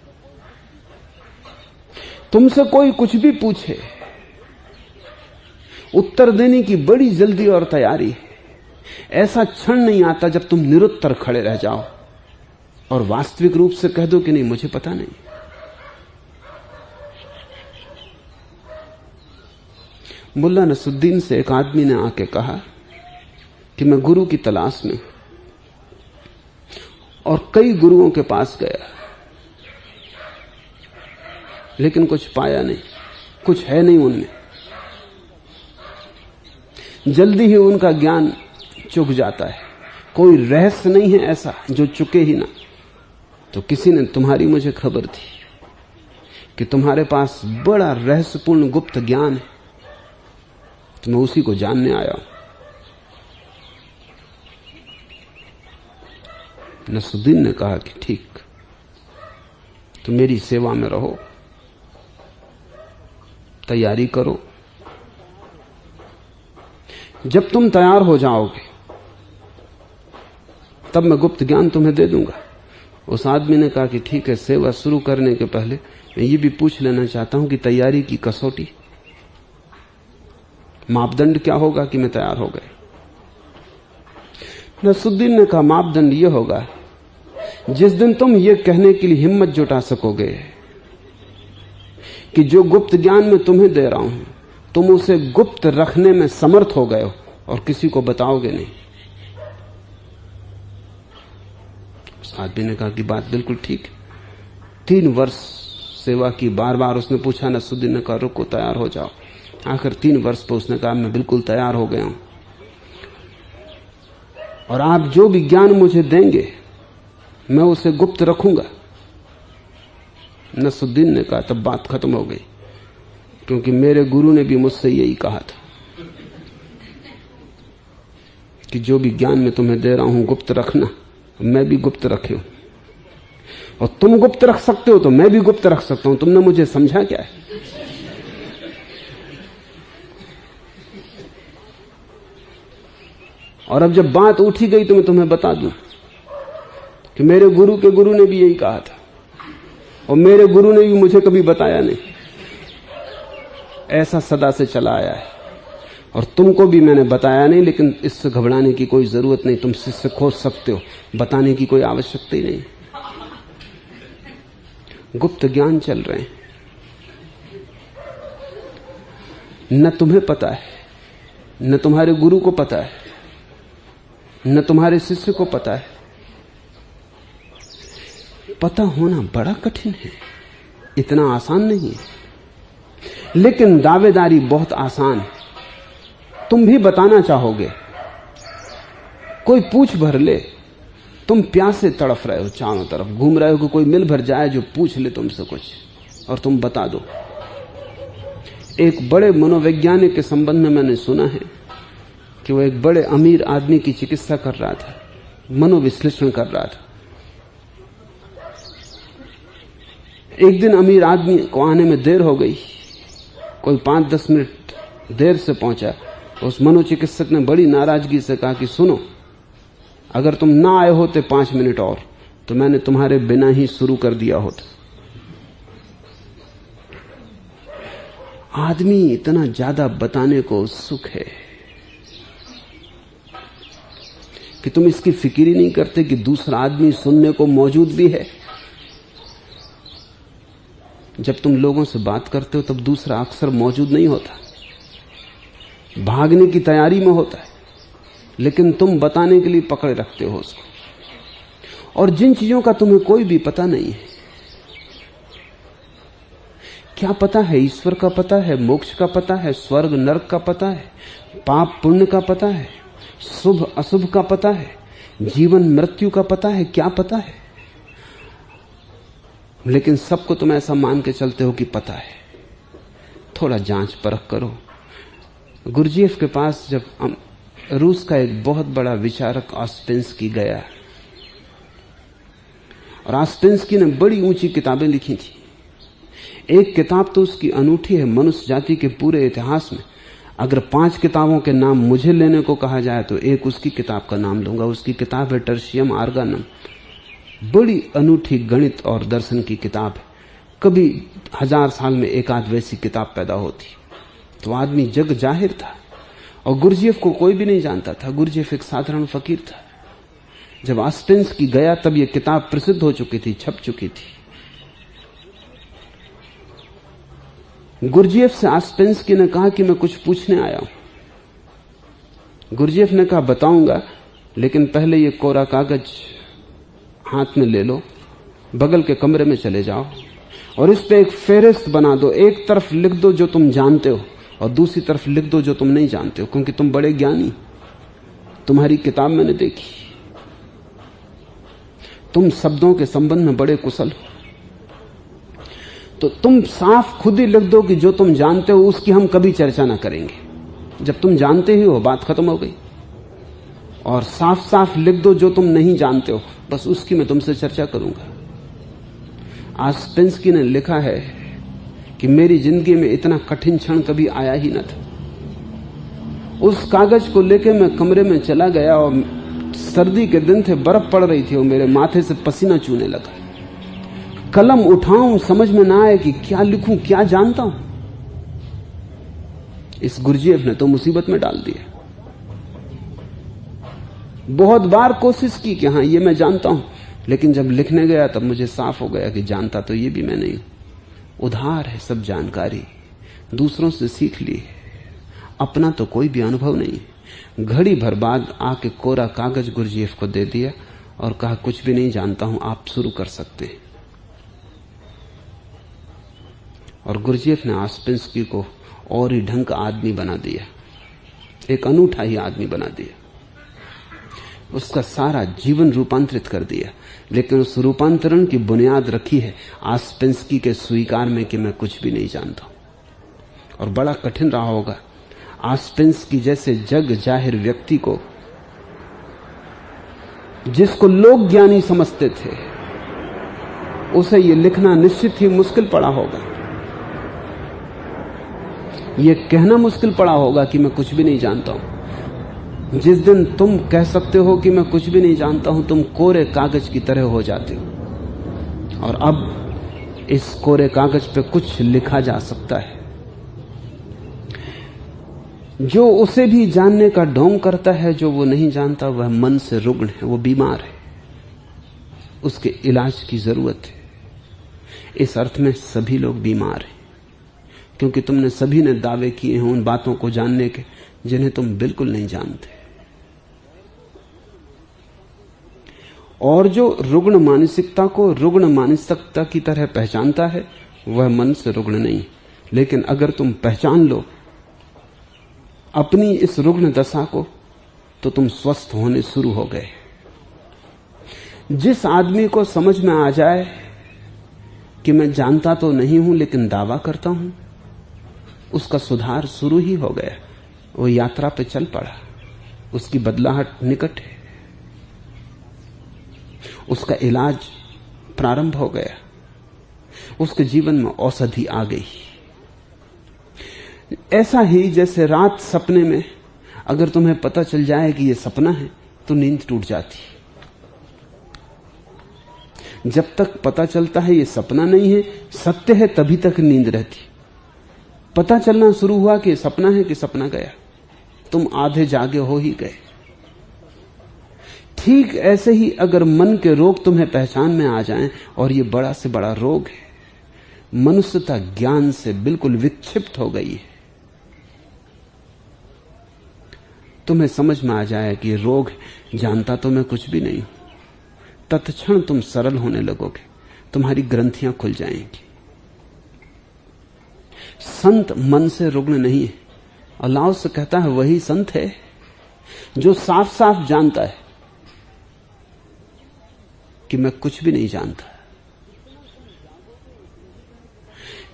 तुमसे कोई कुछ भी पूछे, उत्तर देने की बड़ी जल्दी और तैयारी है। ऐसा क्षण नहीं आता जब तुम निरुत्तर खड़े रह जाओ और वास्तविक रूप से कह दो कि नहीं मुझे पता नहीं। मुल्ला नसरुद्दीन से एक आदमी ने आके कहा कि मैं गुरु की तलाश में, और कई गुरुओं के पास गया, लेकिन कुछ पाया नहीं, कुछ है नहीं उनमें। जल्दी ही उनका ज्ञान चुक जाता है। कोई रहस्य नहीं है ऐसा जो चुके ही ना। तो किसी ने तुम्हारी मुझे खबर थी कि तुम्हारे पास बड़ा रहस्यपूर्ण गुप्त ज्ञान है, तो मैं उसी को जानने आया हूं। नसरुद्दीन ने कहा कि ठीक, तो मेरी सेवा में रहो, तैयारी करो। जब तुम तैयार हो जाओगे तब मैं गुप्त ज्ञान तुम्हें दे दूंगा। उस आदमी ने कहा कि ठीक है, सेवा शुरू करने के पहले मैं ये भी पूछ लेना चाहता हूं कि तैयारी की कसौटी, मापदंड क्या होगा कि मैं तैयार हो गए? नसरुद्दीन ने कहा मापदंड यह होगा, जिस दिन तुम ये कहने के लिए हिम्मत जुटा सकोगे कि जो गुप्त ज्ञान मैं तुम्हें दे रहा हूं तुम उसे गुप्त रखने में समर्थ हो गए हो और किसी को बताओगे नहीं, आदमी ने कहा कि बात बिल्कुल ठीक है। 3 वर्ष सेवा की, बार बार उसने पूछा। नसरुद्दीन ने कहा रुको, तैयार हो जाओ। आखिर 3 वर्ष पर उसने कहा मैं बिल्कुल तैयार हो गया हूं, और आप जो भी ज्ञान मुझे देंगे मैं उसे गुप्त रखूंगा। नसरुद्दीन ने कहा तब बात खत्म हो गई, क्योंकि मेरे गुरु ने भी मुझसे यही कहा था कि जो भी ज्ञान मैं तुम्हें दे रहा हूं गुप्त रखना। मैं भी गुप्त रखे हूं, और तुम गुप्त रख सकते हो तो मैं भी गुप्त रख सकता हूं। तुमने मुझे समझा क्या है? और अब जब बात उठी गई तो मैं तुम्हें बता दूं कि मेरे गुरु के गुरु ने भी यही कहा था, और मेरे गुरु ने भी मुझे कभी बताया नहीं। ऐसा सदा से चला आया है, और तुमको भी मैंने बताया नहीं, लेकिन इससे घबराने की कोई जरूरत नहीं। तुम इससे खोज सकते हो, बताने की कोई आवश्यकता ही नहीं। गुप्त ज्ञान चल रहे हैं, न तुम्हें पता है, न तुम्हारे गुरु को पता है, न तुम्हारे शिष्य को पता है। पता होना बड़ा कठिन है, इतना आसान नहीं है, लेकिन दावेदारी बहुत आसान है। तुम भी बताना चाहोगे, कोई पूछ भर ले, तुम प्यासे तड़फ रहे हो, चारों तरफ घूम रहे हो कि कोई मिल भर जाए जो पूछ ले तुमसे कुछ, और तुम बता दो। एक बड़े मनोवैज्ञानिक के संबंध में मैंने सुना है कि वो एक बड़े अमीर आदमी की चिकित्सा कर रहा था, मनोविश्लेषण कर रहा था। एक दिन अमीर आदमी को आने में देर हो गई, कोई 5-10 मिनट देर से पहुंचा। उस मनोचिकित्सक ने बड़ी नाराजगी से कहा कि सुनो, अगर तुम ना आए होते 5 मिनट और, तो मैंने तुम्हारे बिना ही शुरू कर दिया होता। आदमी इतना ज्यादा बताने को उत्सुक है कि तुम इसकी फिक्र ही नहीं करते कि दूसरा आदमी सुनने को मौजूद भी है। जब तुम लोगों से बात करते हो तब दूसरा अक्सर मौजूद नहीं होता, भागने की तैयारी में होता है, लेकिन तुम बताने के लिए पकड़े रखते हो उसको। और जिन चीजों का तुम्हें कोई भी पता नहीं है, क्या पता है? ईश्वर का पता है, मोक्ष का पता है, स्वर्ग नरक का पता है, पाप पुण्य का पता है, शुभ अशुभ का पता है, जीवन मृत्यु का पता है, क्या पता है? लेकिन सबको तुम ऐसा मान के चलते हो कि पता है। थोड़ा जांच परख करो। गुरजीएफ के पास जब रूस का एक बहुत बड़ा विचारक ऑस्पेंस्की गया, और ऑस्पेंस्की ने बड़ी ऊंची किताबें लिखी थी। एक किताब तो उसकी अनूठी है, मनुष्य जाति के पूरे इतिहास में अगर 5 किताबों के नाम मुझे लेने को कहा जाए तो एक उसकी किताब का नाम लूंगा। उसकी किताब है टर्शियम आर्गानम, बड़ी अनूठी गणित और दर्शन की किताब है। कभी 1000 साल में एक आध वैसी किताब पैदा होती। तो आदमी जग जाहिर था, और गुरजीएफ को कोई भी नहीं जानता था। गुरजीएफ एक साधारण फकीर था। जब ऑस्पेंस्की गया तब यह किताब प्रसिद्ध हो चुकी थी, छप चुकी थी। गुरजीएफ से ऑस्पेंस्की ने कहा कि मैं कुछ पूछने आया हूं। गुरजीएफ ने कहा बताऊंगा, लेकिन पहले ये कोरा कागज हाथ में ले लो, बगल के कमरे में चले जाओ, और इस पे एक फेहरिस्त बना दो। एक तरफ लिख दो जो तुम जानते हो, और दूसरी तरफ लिख दो जो तुम नहीं जानते हो, क्योंकि तुम बड़े ज्ञानी, तुम्हारी किताब मैंने देखी, तुम शब्दों के संबंध में बड़े कुशल हो। तो तुम साफ खुद ही लिख दो कि जो तुम जानते हो उसकी हम कभी चर्चा ना करेंगे। जब तुम जानते ही हो बात खत्म हो गई। और साफ साफ लिख दो जो तुम नहीं जानते हो, बस उसकी मैं तुमसे चर्चा करूंगा। ऑस्पेंस्की ने लिखा है कि मेरी जिंदगी में इतना कठिन क्षण कभी आया ही न था। उस कागज को लेकर मैं कमरे में चला गया, और सर्दी के दिन थे, बर्फ पड़ रही थी, और मेरे माथे से पसीना चूने लगा। कलम उठाऊं, समझ में ना आए कि क्या लिखूं, क्या जानता हूं। इस गुरजीएफ ने तो मुसीबत में डाल दिया। बहुत बार कोशिश की कि हां ये मैं जानता हूं, लेकिन जब लिखने गया तब मुझे साफ हो गया कि जानता तो ये भी मैं नहीं हूं। उधार है सब जानकारी, दूसरों से सीख ली है, अपना तो कोई भी अनुभव नहीं। घड़ी भर बाद आके कोरा कागज गुरजीएफ को दे दिया, और कहा कुछ भी नहीं जानता हूं, आप शुरू कर सकते हैं। और गुरजेफ ने आस्पेंस्की को और ही ढंग का आदमी बना दिया, एक अनूठा ही आदमी बना दिया, उसका सारा जीवन रूपांतरित कर दिया। लेकिन उस रूपांतरण की बुनियाद रखी है आस्पेंस्की के स्वीकार में कि मैं कुछ भी नहीं जानता हूं। और बड़ा कठिन रहा होगा आस्पेंस्की जैसे जग जाहिर व्यक्ति को, जिसको लोग ज्ञानी समझते थे, उसे यह लिखना निश्चित ही मुश्किल पड़ा होगा, यह कहना मुश्किल पड़ा होगा कि मैं कुछ भी नहीं जानता हूं। जिस दिन तुम कह सकते हो कि मैं कुछ भी नहीं जानता हूं, तुम कोरे कागज की तरह हो जाते हो। और अब इस कोरे कागज पे कुछ लिखा जा सकता है। जो उसे भी जानने का ढोंग करता है जो वो नहीं जानता, वह मन से रुग्ण है, वो बीमार है, उसके इलाज की जरूरत है। इस अर्थ में सभी लोग बीमार हैं, क्योंकि तुमने सभी ने दावे किए हैं उन बातों को जानने के जिन्हें तुम बिल्कुल नहीं जानते। और जो रुग्ण मानसिकता को रुग्ण मानसिकता की तरह पहचानता है, वह मन से रुग्ण नहीं। लेकिन अगर तुम पहचान लो अपनी इस रुग्ण दशा को, तो तुम स्वस्थ होने शुरू हो गए। जिस आदमी को समझ में आ जाए कि मैं जानता तो नहीं हूं लेकिन दावा करता हूं, उसका सुधार शुरू ही हो गया। वो यात्रा पे चल पड़ा, उसकी बदलाहट निकट है, उसका इलाज प्रारंभ हो गया, उसके जीवन में औषधि आ गई। ऐसा ही जैसे रात सपने में अगर तुम्हें पता चल जाए कि यह सपना है तो नींद टूट जाती। जब तक पता चलता है यह सपना नहीं है, सत्य है, तभी तक नींद रहती। पता चलना शुरू हुआ कि सपना है कि सपना गया, तुम आधे जागे हो ही गए। ठीक ऐसे ही अगर मन के रोग तुम्हें पहचान में आ जाएं, और ये बड़ा से बड़ा रोग है, मनुष्यता ज्ञान से बिल्कुल विक्षिप्त हो गई है, तुम्हें समझ में आ जाए कि ये रोग है, जानता तो मैं कुछ भी नहीं हूं, तत्क्षण तुम सरल होने लगोगे, तुम्हारी ग्रंथियां खुल जाएंगी। संत मन से रुग्ण नहीं है। और लाओ से कहता है वही संत है जो साफ साफ जानता है कि मैं कुछ भी नहीं जानता।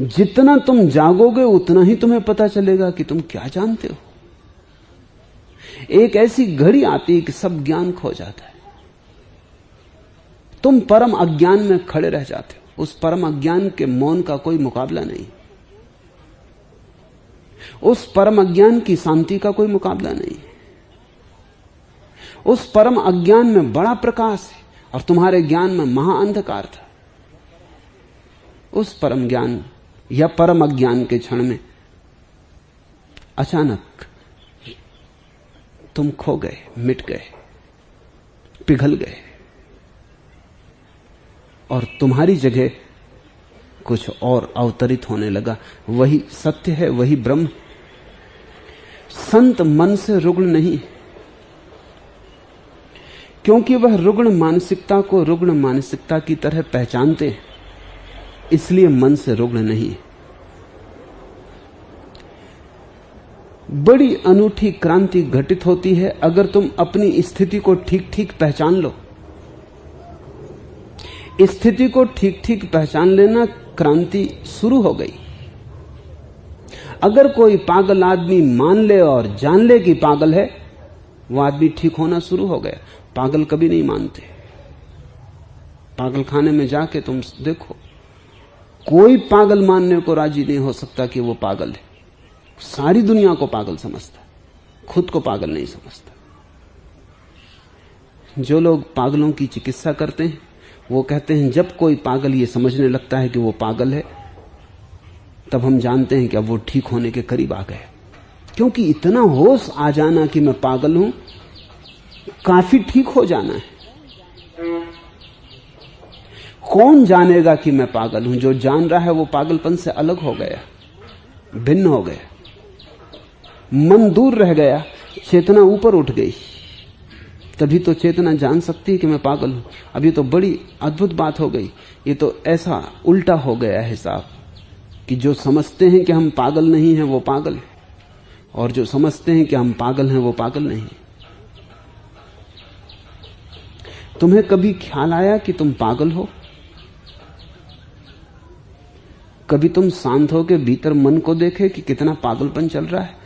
जितना तुम जागोगे उतना ही तुम्हें पता चलेगा कि तुम क्या जानते हो। एक ऐसी घड़ी आती है कि सब ज्ञान खो जाता है, तुम परम अज्ञान में खड़े रह जाते हो। उस परम अज्ञान के मौन का कोई मुकाबला नहीं, उस परम अज्ञान की शांति का कोई मुकाबला नहीं। उस परम अज्ञान में बड़ा प्रकाश है और तुम्हारे ज्ञान में महाअंधकार था। उस परम ज्ञान या परम अज्ञान के क्षण में अचानक तुम खो गए, मिट गए, पिघल गए, और तुम्हारी जगह कुछ और अवतरित होने लगा। वही सत्य है, वही ब्रह्म। संत मन से रुग्ण नहीं, क्योंकि वह रुग्ण मानसिकता को रुग्ण मानसिकता की तरह पहचानते हैं, इसलिए मन से रुग्ण नहीं। बड़ी अनूठी क्रांति घटित होती है अगर तुम अपनी स्थिति को ठीक ठीक पहचान लो। स्थिति को ठीक ठीक पहचान लेना, क्रांति शुरू हो गई। अगर कोई पागल आदमी मान ले और जान ले कि पागल है, वो आदमी ठीक होना शुरू हो गया। पागल कभी नहीं मानते। पागल खाने में जाके तुम देखो, कोई पागल मानने को राजी नहीं हो सकता कि वो पागल है। सारी दुनिया को पागल समझता, खुद को पागल नहीं समझता। जो लोग पागलों की चिकित्सा करते हैं वो कहते हैं जब कोई पागल ये समझने लगता है कि वो पागल है, तब हम जानते हैं कि अब वो ठीक होने के करीब आ गए। क्योंकि इतना होश आ जाना कि मैं पागल हूं काफी ठीक हो जाना है। कौन जानेगा कि मैं पागल हूं? जो जान रहा है वो पागलपन से अलग हो गया, भिन्न हो गया। मन दूर रह गया, चेतना ऊपर उठ गई। तभी तो चेतना जान सकती है कि मैं पागल हूं। अब ये तो बड़ी अद्भुत बात हो गई। ये तो ऐसा उल्टा हो गया हिसाब कि जो समझते हैं कि हम पागल नहीं हैं वो पागल है, और जो समझते हैं कि हम पागल हैं वो पागल नहीं। तुम्हें कभी ख्याल आया कि तुम पागल हो? कभी तुम शांत हो के भीतर मन को देखे कि कितना पागलपन चल रहा है?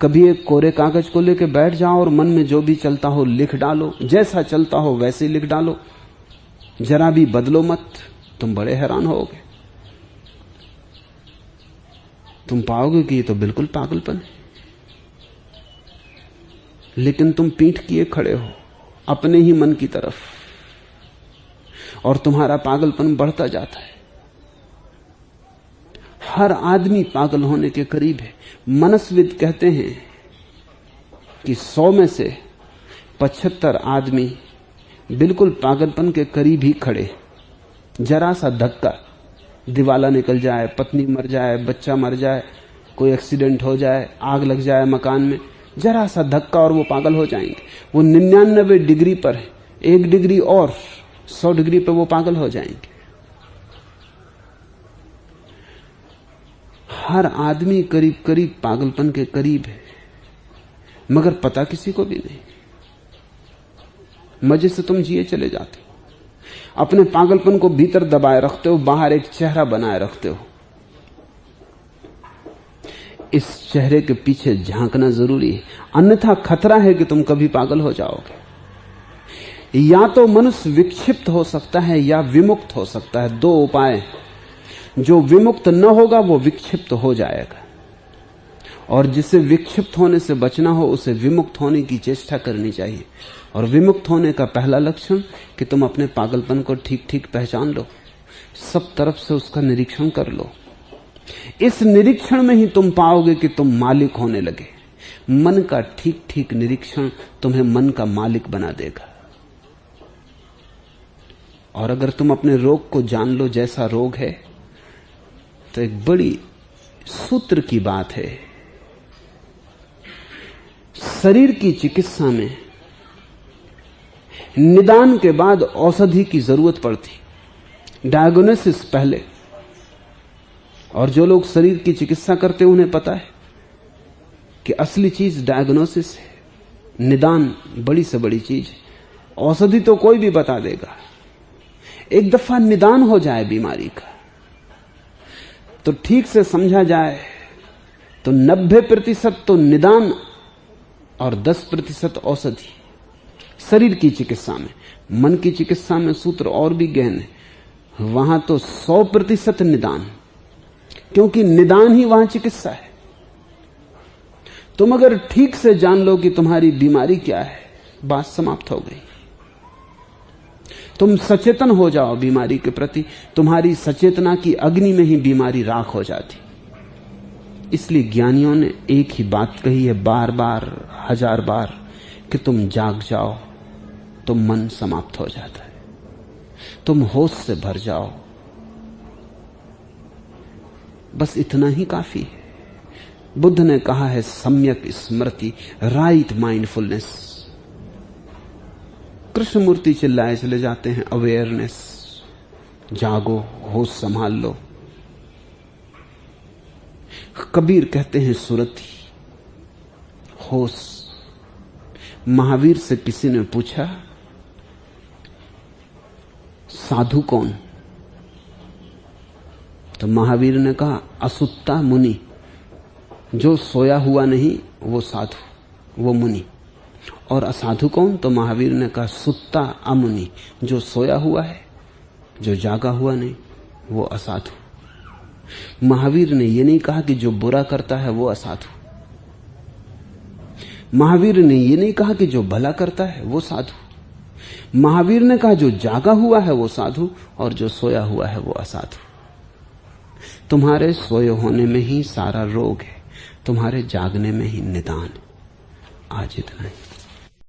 कभी एक कोरे कागज को लेके बैठ जाओ और मन में जो भी चलता हो लिख डालो, जैसा चलता हो वैसे ही लिख डालो, जरा भी बदलो मत। तुम बड़े हैरान होगे, तुम पाओगे कि ये तो बिल्कुल पागलपन है। लेकिन तुम पीठ किए खड़े हो अपने ही मन की तरफ, और तुम्हारा पागलपन बढ़ता जाता है। हर आदमी पागल होने के करीब है। मनस्विद कहते हैं कि 100 में से 75 आदमी बिल्कुल पागलपन के करीब ही खड़े। जरा सा धक्का, दिवाला निकल जाए, पत्नी मर जाए, बच्चा मर जाए, कोई एक्सीडेंट हो जाए, आग लग जाए मकान में, जरा सा धक्का और वो पागल हो जाएंगे। वो 99 डिग्री पर है, 1 डिग्री और 100 डिग्री पर वो पागल हो जाएंगे। हर आदमी करीब करीब पागलपन के करीब है, मगर पता किसी को भी नहीं। मजे से तुम जिए चले जाते हो, अपने पागलपन को भीतर दबाए रखते हो, बाहर एक चेहरा बनाए रखते हो। इस चेहरे के पीछे झांकना जरूरी है, अन्यथा खतरा है कि तुम कभी पागल हो जाओगे। या तो मनुष्य विक्षिप्त हो सकता है या विमुक्त हो सकता है। 2 उपाय। जो विमुक्त न होगा वो विक्षिप्त हो जाएगा, और जिसे विक्षिप्त होने से बचना हो उसे विमुक्त होने की चेष्टा करनी चाहिए। और विमुक्त होने का पहला लक्षण कि तुम अपने पागलपन को ठीक ठीक पहचान लो, सब तरफ से उसका निरीक्षण कर लो। इस निरीक्षण में ही तुम पाओगे कि तुम मालिक होने लगे। मन का ठीक ठीक निरीक्षण तुम्हें मन का मालिक बना देगा। और अगर तुम अपने रोग को जान लो जैसा रोग है, तो एक बड़ी सूत्र की बात है। शरीर की चिकित्सा में निदान के बाद औषधि की जरूरत पड़ती, डायग्नोसिस पहले। और जो लोग शरीर की चिकित्सा करते हैं उन्हें पता है कि असली चीज डायग्नोसिस है, निदान बड़ी से बड़ी चीज है। औषधि तो कोई भी बता देगा। एक दफा निदान हो जाए बीमारी का, तो ठीक से समझा जाए तो 90% तो निदान और 10% औषधि। शरीर की चिकित्सा में, मन की चिकित्सा में सूत्र और भी गहन है। वहां तो 100% निदान, क्योंकि निदान ही वहां चिकित्सा है। तुम अगर ठीक से जान लो कि तुम्हारी बीमारी क्या है, बात समाप्त हो गई। तुम सचेतन हो जाओ बीमारी के प्रति, तुम्हारी सचेतना की अग्नि में ही बीमारी राख हो जाती। इसलिए ज्ञानियों ने एक ही बात कही है बार बार, 1000 बार, कि तुम जाग जाओ तो मन समाप्त हो जाता है, तुम होश से भर जाओ। बस इतना ही काफी है। बुद्ध ने कहा है सम्यक स्मृति, राइट माइंडफुलनेस। कृष्णमूर्ति चिल्लाए चले जाते हैं अवेयरनेस, जागो, होश संभाल लो। कबीर कहते हैं सुरति, होश। महावीर से किसी ने पूछा साधु कौन? तो महावीर ने कहा असुत्ता मुनि, जो सोया हुआ नहीं वो साधु, वो मुनि। और असाधु कौन? तो महावीर ने कहा सुत्ता अमुनि, जो सोया हुआ है, जो जागा हुआ नहीं, वो असाधु। महावीर ने यह नहीं कहा कि जो बुरा करता है वो असाधु। महावीर ने यह नहीं कहा कि जो भला करता है वो साधु। महावीर ने कहा जो जागा हुआ है वो साधु, और जो सोया हुआ है वो असाधु। तुम्हारे सोए होने में ही सारा रोग है, तुम्हारे जागने में ही निदान है। आज इतना ही।